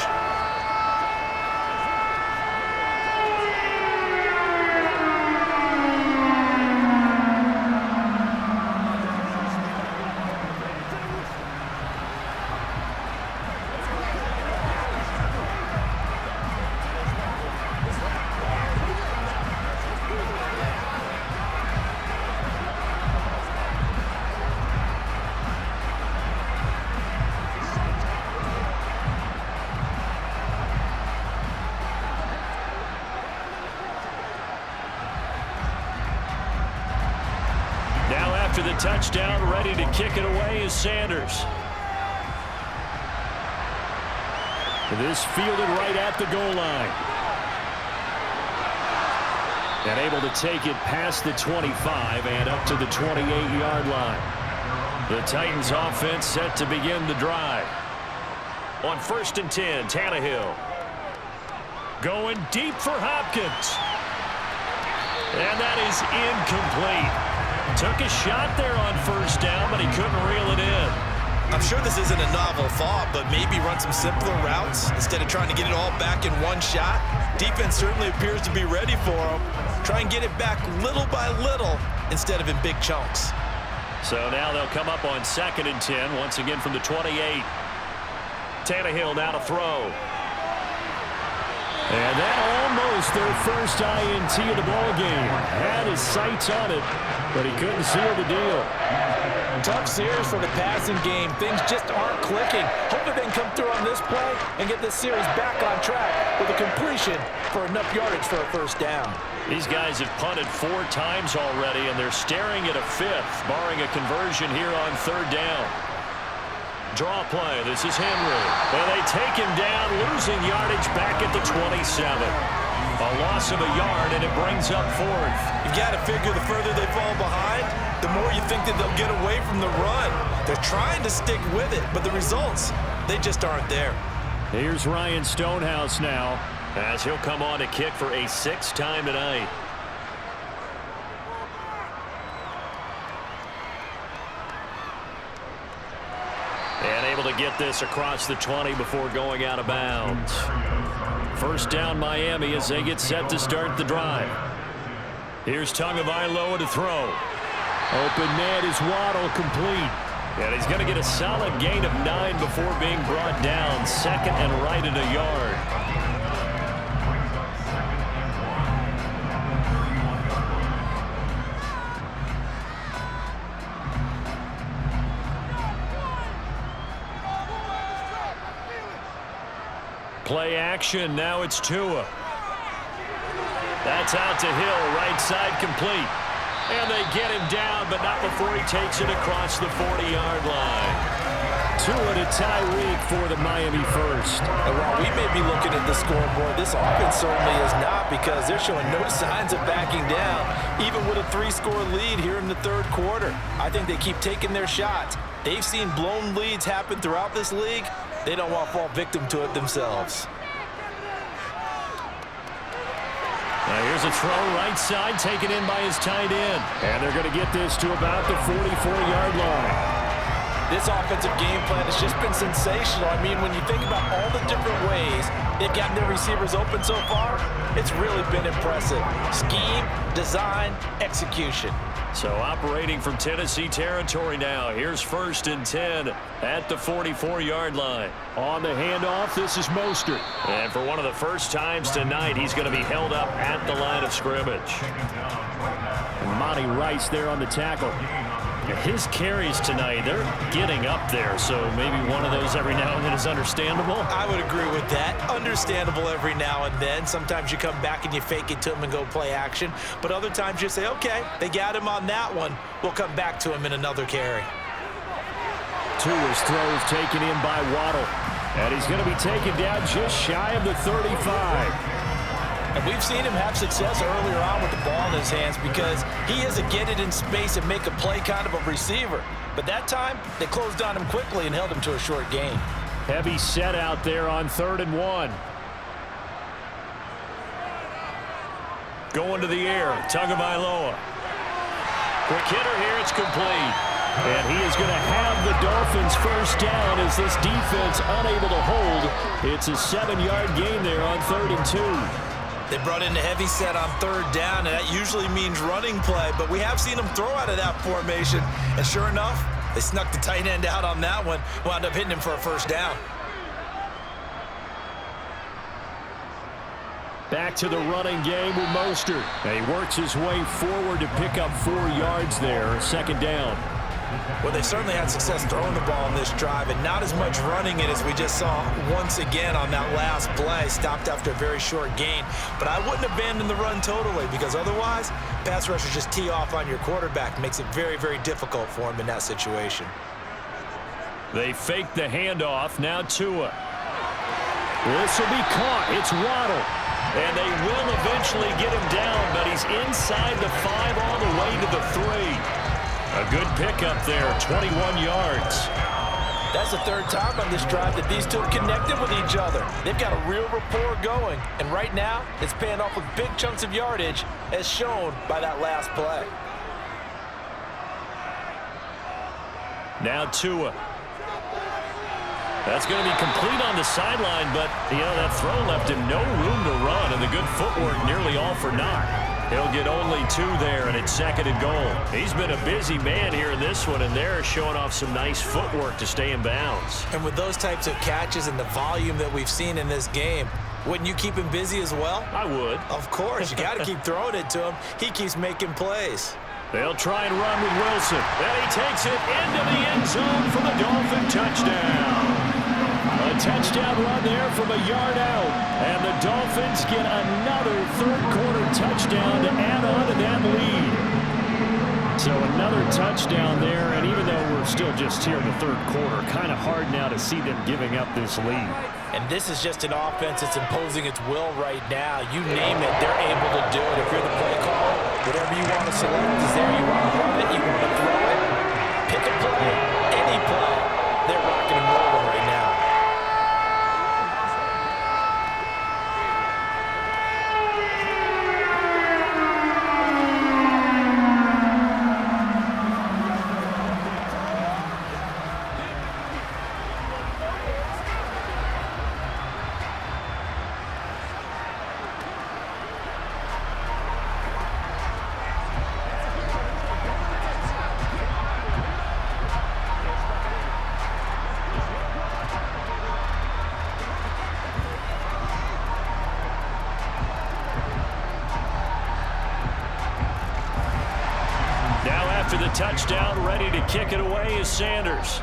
After the touchdown, ready to kick it away is Sanders. This fielded right at the goal line. And able to take it past the 25 and up to the 28-yard line. The Titans offense set to begin the drive. On 1st and 10, Tannehill. Going deep for Hopkins. And that is incomplete. Took a shot there on 1st down, but he couldn't reel it in. I'm sure this isn't a novel thought, but maybe run some simpler routes instead of trying to get it all back in one shot. Defense certainly appears to be ready for him. Try and get it back little by little instead of in big chunks. So now they'll come up on 2nd and 10, once again from the 28. Tannehill now to throw. And that almost their first INT of the ballgame. Had his sights on it, but he couldn't seal the deal. Tough series for the passing game. Things just aren't clicking. Hoping they can come through on this play and get this series back on track with a completion for enough yardage for a 1st down. These guys have punted 4 times already, and they're staring at a 5th, barring a conversion here on 3rd down. Draw play. This is Henry. And they take him down, losing yardage back at the 27. A loss of a yard, and it brings up 4th. You've got to figure the further they fall behind, the more you think that they'll get away from the run. They're trying to stick with it, but the results, they just aren't there. Here's Ryan Stonehouse now, as he'll come on to kick for a 6th time tonight. And able to get this across the 20 before going out of bounds. 1st down Miami as they get set to start the drive. Here's Tagovailoa to throw. Open man is Waddle, complete. And he's going to get a solid gain of 9 before being brought down. 2nd and right at a yard. Play action, now it's Tua. That's out to Hill, right side complete. And they get him down, but not before he takes it across the 40-yard line. Tua to Tyreek for the Miami first. And while we may be looking at the scoreboard, this offense certainly is not, because they're showing no signs of backing down, even with a 3-score lead here in the 3rd quarter. I think they keep taking their shots. They've seen blown leads happen throughout this league. They don't want to fall victim to it themselves. Now here's a throw right side, taken in by his tight end. And they're going to get this to about the 44-yard line. This offensive game plan has just been sensational. I mean, when you think about all the different ways they've gotten their receivers open so far, it's really been impressive. Scheme, design, execution. So operating from Tennessee territory now. Here's 1st and 10 at the 44-yard line. On the handoff, this is Mostert. And for one of the first times tonight, he's going to be held up at the line of scrimmage. And Monty Rice there on the tackle. His carries tonight, they're getting up there, so maybe one of those every now and then is understandable. I would agree with that. Understandable every now and then. Sometimes you come back and you fake it to him and go play action. But other times you say, okay, they got him on that one. We'll come back to him in another carry. Tua's throws taken in by Waddle. And he's going to be taken down just shy of the 35. And we've seen him have success earlier on with the ball in his hands because he is a get it in space and make a play kind of a receiver. But that time, they closed on him quickly and held him to a short gain. Heavy set out there on 3rd and 1. Going to the air, Tagovailoa. Quick hitter here, it's complete. And he is going to have the Dolphins first down as this defense unable to hold. It's a 7-yard gain there on 3rd and 2. They brought in the heavy set on 3rd down, and that usually means running play, but we have seen them throw out of that formation. And sure enough, they snuck the tight end out on that one, wound up hitting him for a first down. Back to the running game with Mostert. And he works his way forward to pick up 4 yards there, 2nd down. Well, they certainly had success throwing the ball in this drive, and not as much running it as we just saw once again on that last play. Stopped after a very short gain. But I wouldn't abandon the run totally, because otherwise, pass rushers just tee off on your quarterback. Makes it very, very difficult for him in that situation. They fake the handoff. Now Tua. This will be caught. It's Waddle. And they will eventually get him down, but he's inside the 5 all the way to the 3. A good pickup there, 21 yards. That's the 3rd time on this drive that these two have connected with each other. They've got a real rapport going, and right now it's paying off with big chunks of yardage as shown by that last play. Now Tua. That's going to be complete on the sideline, but, that throw left him no room to run, and the good footwork nearly all for naught. He'll get only 2 there, and it's 2nd and goal. He's been a busy man here in this one, and they're showing off some nice footwork to stay in bounds. And with those types of catches and the volume that we've seen in this game, wouldn't you keep him busy as well? I would. Of course. You got to keep throwing it to him. He keeps making plays. They'll try and run with Wilson. And he takes it into the end zone for the Dolphin touchdown. A touchdown run there from a yard out. And the Dolphins get another 3rd-quarter touchdown to add on to that lead. So another touchdown there, and even though we're still just here in the 3rd quarter, kind of hard now to see them giving up this lead. And this is just an offense that's imposing its will right now. You name it, they're able to do it. If you're the play caller, whatever you want to select is there. You want to run it, you want to throw it. Pick a play, any play. They're rocking and rolling right now. After the touchdown, ready to kick it away is Sanders.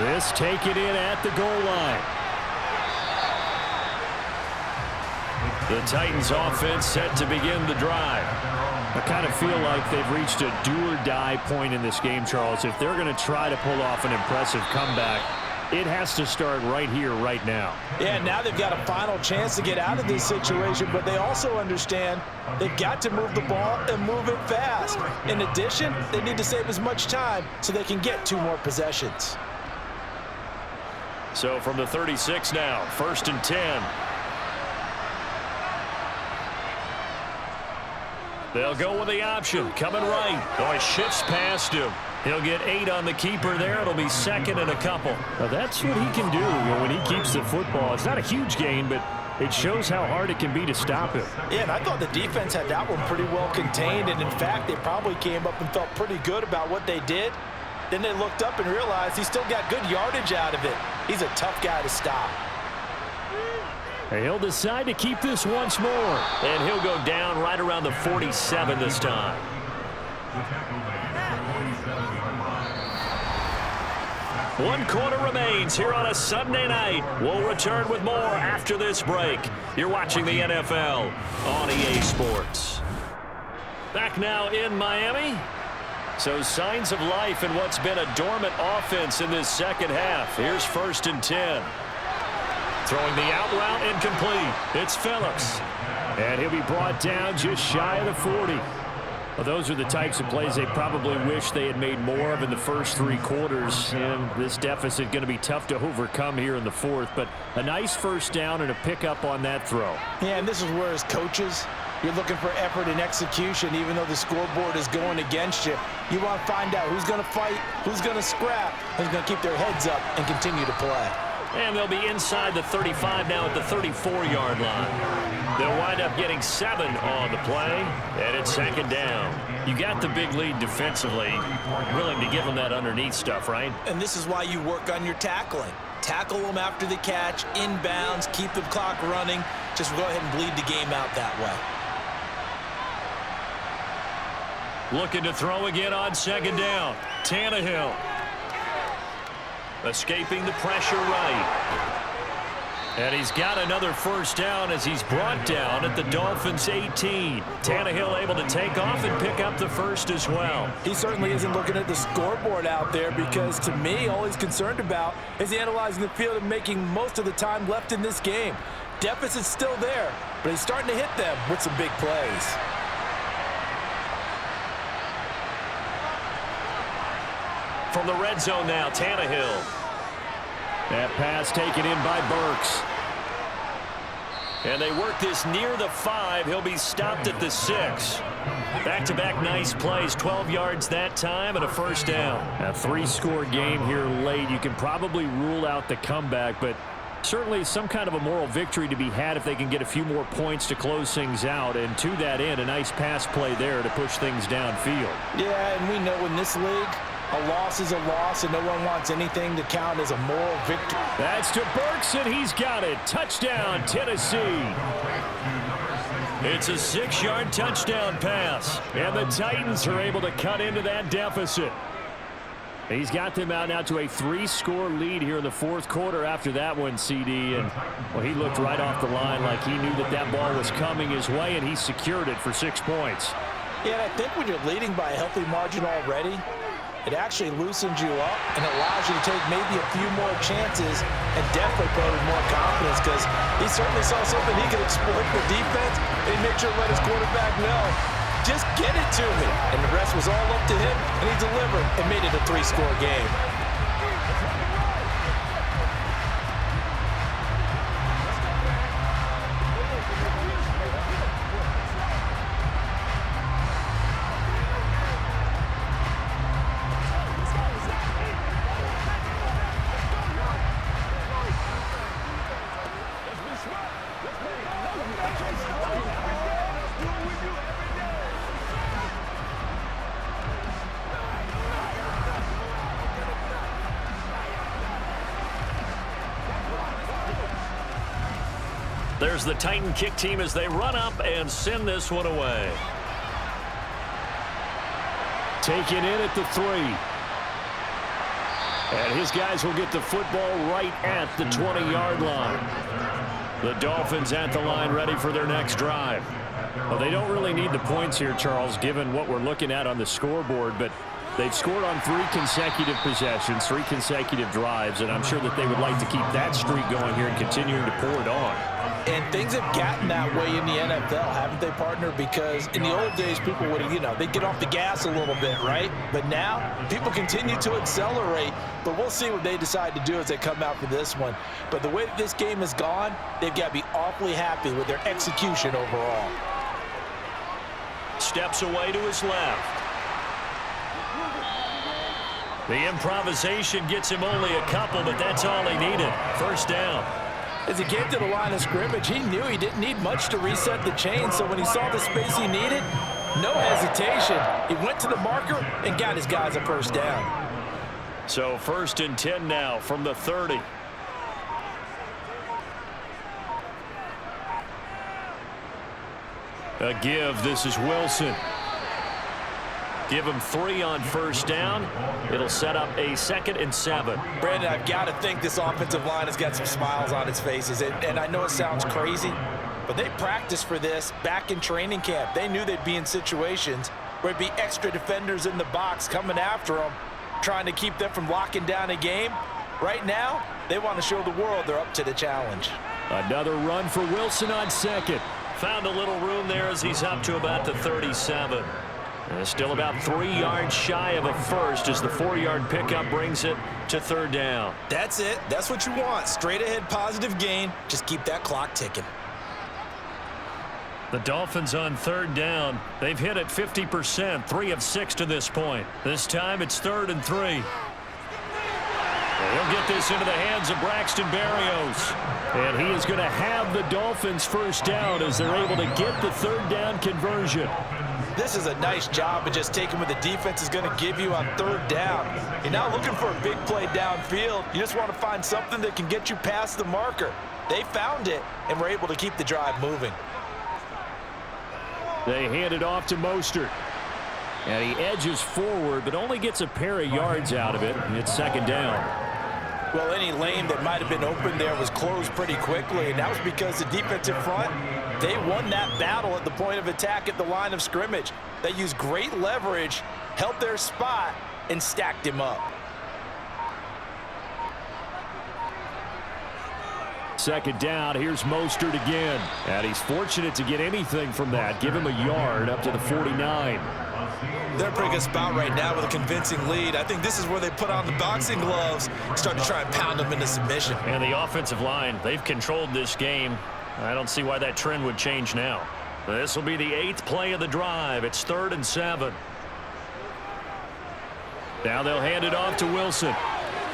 This taken in at the goal line. The Titans offense set to begin the drive. I kind of feel like they've reached a do-or-die point in this game, Charles. If they're going to try to pull off an impressive comeback, it has to start right here, right now. Yeah, now they've got a final chance to get out of this situation, but they also understand they've got to move the ball and move it fast. In addition, they need to save as much time so they can get 2 more possessions. So from the 36 now, 1st and 10. They'll go with the option, coming right. Oh, he shifts past him. He'll get 8 on the keeper there. It'll be 2nd and a couple. Now that's what he can do when he keeps the football. It's not a huge gain, but it shows how hard it can be to stop him. Yeah, and I thought the defense had that one pretty well contained, and in fact, they probably came up and felt pretty good about what they did. Then they looked up and realized he still got good yardage out of it. He's a tough guy to stop. And he'll decide to keep this once more. And he'll go down right around the 47 this time. 1 quarter remains here on a Sunday night. We'll return with more after this break. You're watching the NFL on EA Sports. Back now in Miami. So signs of life in what's been a dormant offense in this second half. Here's 1st and 10. Throwing the out route incomplete. It's Phillips. And he'll be brought down just shy of the 40. Well, those are the types of plays they probably wish they had made more of in the first 3 quarters. And this deficit going to be tough to overcome here in the 4th. But a nice first down and a pickup on that throw. Yeah, and this is where as coaches, you're looking for effort and execution. Even though the scoreboard is going against you, you want to find out who's going to fight, who's going to scrap, who's going to keep their heads up and continue to play. And they'll be inside the 35 now at the 34-yard line. They'll wind up getting 7 on the play, and it's 2nd down. You got the big lead defensively, willing to give them that underneath stuff, right? And this is why you work on your tackling. Tackle them after the catch, inbounds, keep the clock running. Just go ahead and bleed the game out that way. Looking to throw again on 2nd down. Tannehill. Escaping the pressure right. And he's got another first down as he's brought down at the Dolphins' 18. Tannehill able to take off and pick up the first as well. He certainly isn't looking at the scoreboard out there because, to me, all he's concerned about is analyzing the field and making most of the time left in this game. Deficit's still there, but he's starting to hit them with some big plays. From the red zone now, Tannehill. That pass taken in by Burks. And they work this near the 5. He'll be stopped at the 6. Back-to-back nice plays, 12 yards that time and a first down. A 3-score game here late. You can probably rule out the comeback, but certainly some kind of a moral victory to be had if they can get a few more points to close things out. And to that end, a nice pass play there to push things downfield. Yeah, and we know in this league, a loss is a loss, and no one wants anything to count as a moral victory. That's to Burks, and he's got it. Touchdown, Tennessee. It's a 6-yard touchdown pass, and the Titans are able to cut into that deficit. He's got them out now to a 3-score lead here in the 4th quarter after that one, CD. And, well, he looked right off the line like he knew that that ball was coming his way, and he secured it for 6 points. Yeah, and I think when you're leading by a healthy margin already, it actually loosens you up and allows you to take maybe a few more chances and definitely play with more confidence because he certainly saw something he could exploit the defense and he made sure to let his quarterback know, just get it to me. And the rest was all up to him, and he delivered and made it a 3-score game. There's the Titan kick team as they run up and send this one away. Taken in at the 3. And his guys will get the football right at the 20-yard line. The Dolphins at the line ready for their next drive. Well, they don't really need the points here, Charles, given what we're looking at on the scoreboard, but they've scored on 3 consecutive possessions, 3 consecutive drives, and I'm sure that they would like to keep that streak going here and continuing to pour it on. And things have gotten that way in the NFL, haven't they, partner? Because in the old days, people would, they'd get off the gas a little bit, right? But now, people continue to accelerate. But we'll see what they decide to do as they come out for this one. But the way that this game has gone, they've got to be awfully happy with their execution overall. Steps away to his left. The improvisation gets him only a couple, but that's all he needed. First down. As he came to the line of scrimmage, he knew he didn't need much to reset the chain, so when he saw the space he needed, no hesitation. He went to the marker and got his guys a first down. So 1st and 10 now from the 30. A give. This is Wilson. Give him 3 on first down. It'll set up a 2nd and 7. Brandon, I've got to think this offensive line has got some smiles on its faces. And I know it sounds crazy, but they practiced for this back in training camp. They knew they'd be in situations where where it'd be extra defenders in the box coming after them, trying to keep them from locking down a game. Right now, they want to show the world they're up to the challenge. Another run for Wilson on second. Found a little room there as he's up to about the 37. Still about 3 yards shy of a first as the 4-yard pickup brings it to third down. That's it. That's what you want. Straight ahead positive gain. Just keep that clock ticking. The Dolphins on third down. They've hit it 50%, 3 of 6 to this point. This time it's 3rd and 3. He'll get this into the hands of Braxton Berrios. And he is going to have the Dolphins first down as they're able to get the third down conversion. This is a nice job of just taking what the defense is going to give you on third down. You're not looking for a big play downfield. You just want to find something that can get you past the marker. They found it and were able to keep the drive moving. They hand it off to Mostert. And he edges forward, but only gets a pair of yards out of it. And it's second down. Well, any lane that might have been open there was closed pretty quickly, and that was because the defensive front, they won that battle at the point of attack at the line of scrimmage. They used great leverage, held their spot, and stacked him up. Second down, here's Mostert again. And he's fortunate to get anything from that. Give him a yard up to the 49. They're in a pretty good spot right now with a convincing lead. I think this is where they put on the boxing gloves, start to try and pound them into submission. And the offensive line, they've controlled this game. I don't see why that trend would change now. This will be the 8th play of the drive. It's 3rd and 7. Now they'll hand it off to Wilson.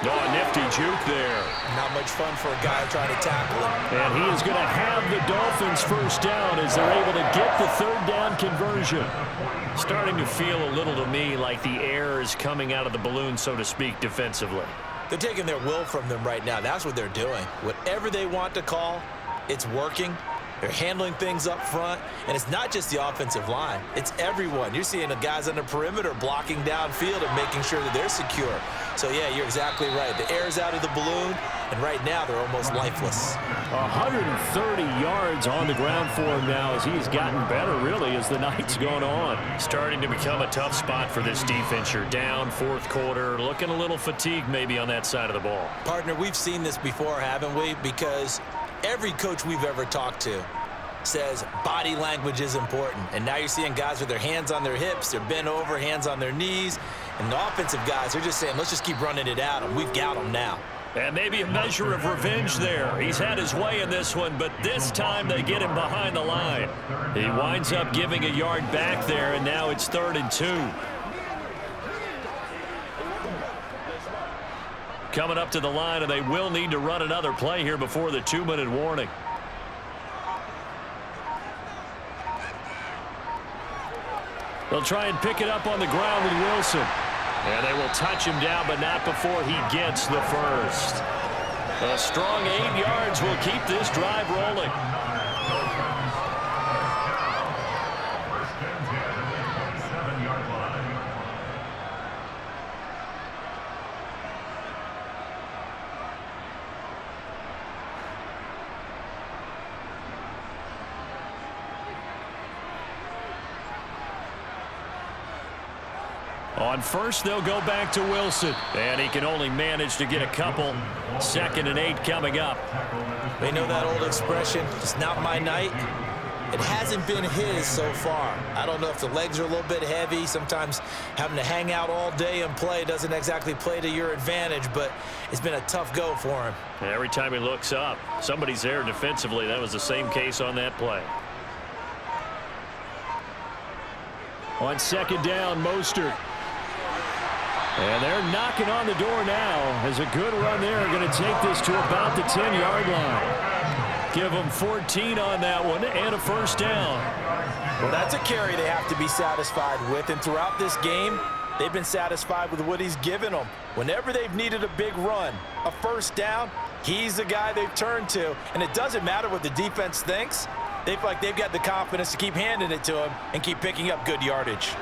Oh, nifty juke there. Not much fun for a guy trying to tackle him. And he is going to have the Dolphins first down as they're able to get the third down conversion. Starting to feel a little to me like the air is coming out of the balloon, so to speak, defensively. They're taking their will from them right now. That's what they're doing. Whatever they want to call, it's working. They're handling things up front, and it's not just the offensive line. It's everyone. You're seeing the guys on the perimeter blocking downfield and making sure that they're secure. So, yeah, you're exactly right. The air's out of the balloon, and right now they're almost lifeless. 130 yards on the ground for him now as he's gotten better, really, as the night's gone on. Starting to become a tough spot for this defense. You're down 4th quarter, looking a little fatigued maybe on that side of the ball. Partner, we've seen this before, haven't we? Because every coach we've ever talked to says body language is important. And now you're seeing guys with their hands on their hips, they're bent over, hands on their knees. And the offensive guys, they're just saying, let's just keep running it at them. We've got them now. And maybe a measure of revenge there. He's had his way in this one, but this time they get him behind the line. He winds up giving a yard back there, and now it's 3rd and 2. Coming up to the line, and they will need to run another play here before the 2-minute warning. They'll try and pick it up on the ground with Wilson. And they will touch him down, but not before he gets the first. A strong 8 yards will keep this drive rolling. First and 10 at the 7-yard line. On first, they'll go back to Wilson. And he can only manage to get a couple. 2nd and 8 coming up. They know that old expression, it's not my night. It hasn't been his so far. I don't know if the legs are a little bit heavy. Sometimes having to hang out all day and play doesn't exactly play to your advantage, but it's been a tough go for him. Every time he looks up, somebody's there defensively. That was the same case on that play. On 2nd down, Mostert. And they're knocking on the door now as a good run there. Going to take this to about the 10-yard line. Give them 14 on that one and a first down. Well, that's a carry they have to be satisfied with, and throughout this game, they've been satisfied with what he's given them. Whenever they've needed a big run, a first down, he's the guy they've turned to, and it doesn't matter what the defense thinks. They feel like they've got the confidence to keep handing it to him and keep picking up good yardage.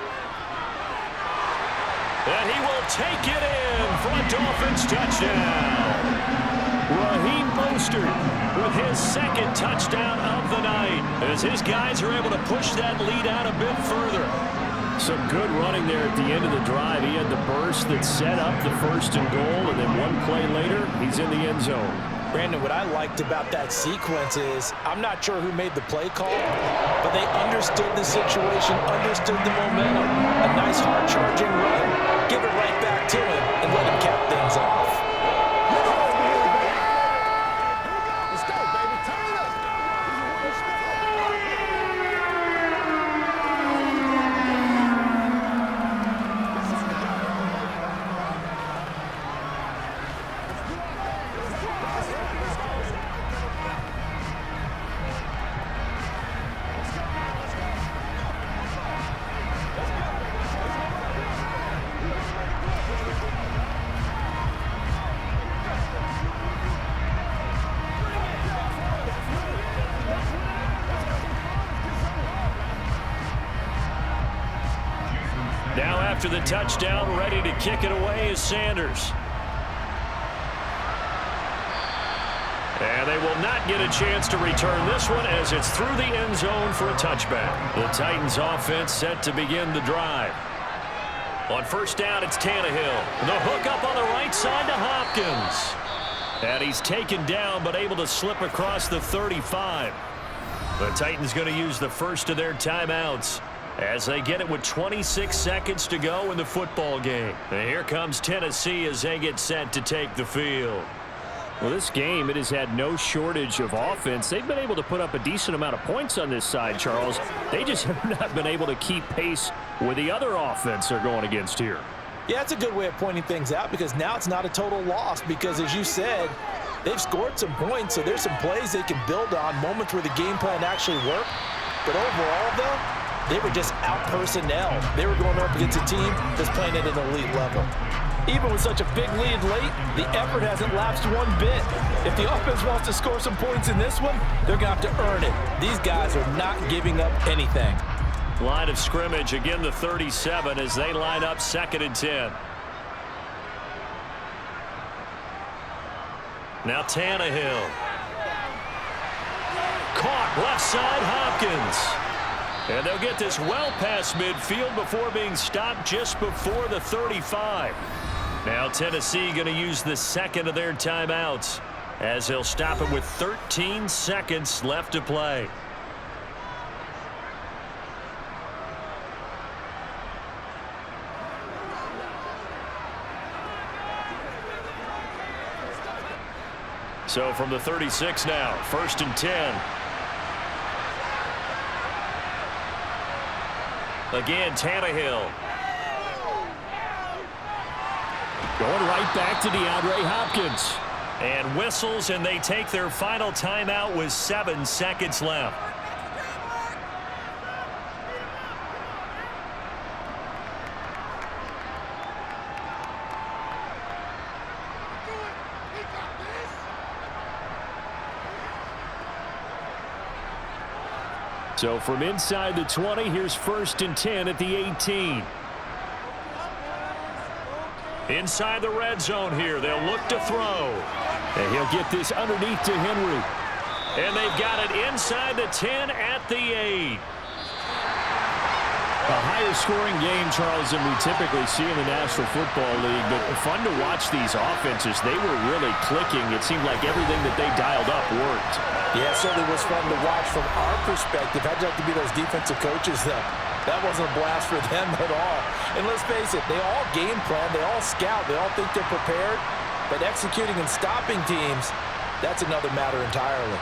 And he will take it in for a Dolphins touchdown. Raheem Mostert with his 2nd touchdown of the night as his guys are able to push that lead out a bit further. Some good running there at the end of the drive. He had the burst that set up the 1st and goal, and then one play later, he's in the end zone. Brandon, what I liked about that sequence is I'm not sure who made the play call, but they understood the situation, understood the momentum. A nice hard-charging run, give it right back to him, and let him cap things off. Now after the touchdown, ready to kick it away is Sanders. And they will not get a chance to return this one as it's through the end zone for a touchback. The Titans offense set to begin the drive. On 1st down, it's Tannehill. The hook up on the right side to Hopkins. And he's taken down but able to slip across the 35. The Titans going to use the first of their timeouts as they get it with 26 seconds to go in the football game. And here comes Tennessee as they get set to take the field. Well, this game, it has had no shortage of offense. They've been able to put up a decent amount of points on this side, Charles. They just have not been able to keep pace with the other offense they're going against here. Yeah, that's a good way of pointing things out because now it's not a total loss because, as you said, they've scored some points, so there's some plays they can build on, moments where the game plan actually worked. But overall, though, they were just out-personnel. They were going up against a team that's playing at an elite level. Even with such a big lead late, the effort hasn't lapsed one bit. If the offense wants to score some points in this one, they're going to have to earn it. These guys are not giving up anything. Line of scrimmage, again the 37 as they line up 2nd and 10. Now Tannehill. Caught left side, Hopkins. And they'll get this well past midfield before being stopped just before the 35. Now Tennessee going to use the 2nd of their timeouts as they'll stop it with 13 seconds left to play. So from the 36 now, 1st and 10. Again, Tannehill. Going right back to DeAndre Hopkins. And whistles, and they take their final timeout with 7 seconds left. So from inside the 20, here's 1st and 10 at the 18. Inside the red zone here, they'll look to throw. And he'll get this underneath to Henry. And they've got it inside the 10 at the 8. A higher scoring game, Charles, than we typically see in the National Football League. But fun to watch these offenses. They were really clicking. It seemed like everything that they dialed up worked. Yeah, it certainly was fun to watch from our perspective. How'd you like to be those defensive coaches, though? That wasn't a blast for them at all. And let's face it, they all game plan, they all scout, they all think they're prepared. But executing and stopping teams, that's another matter entirely.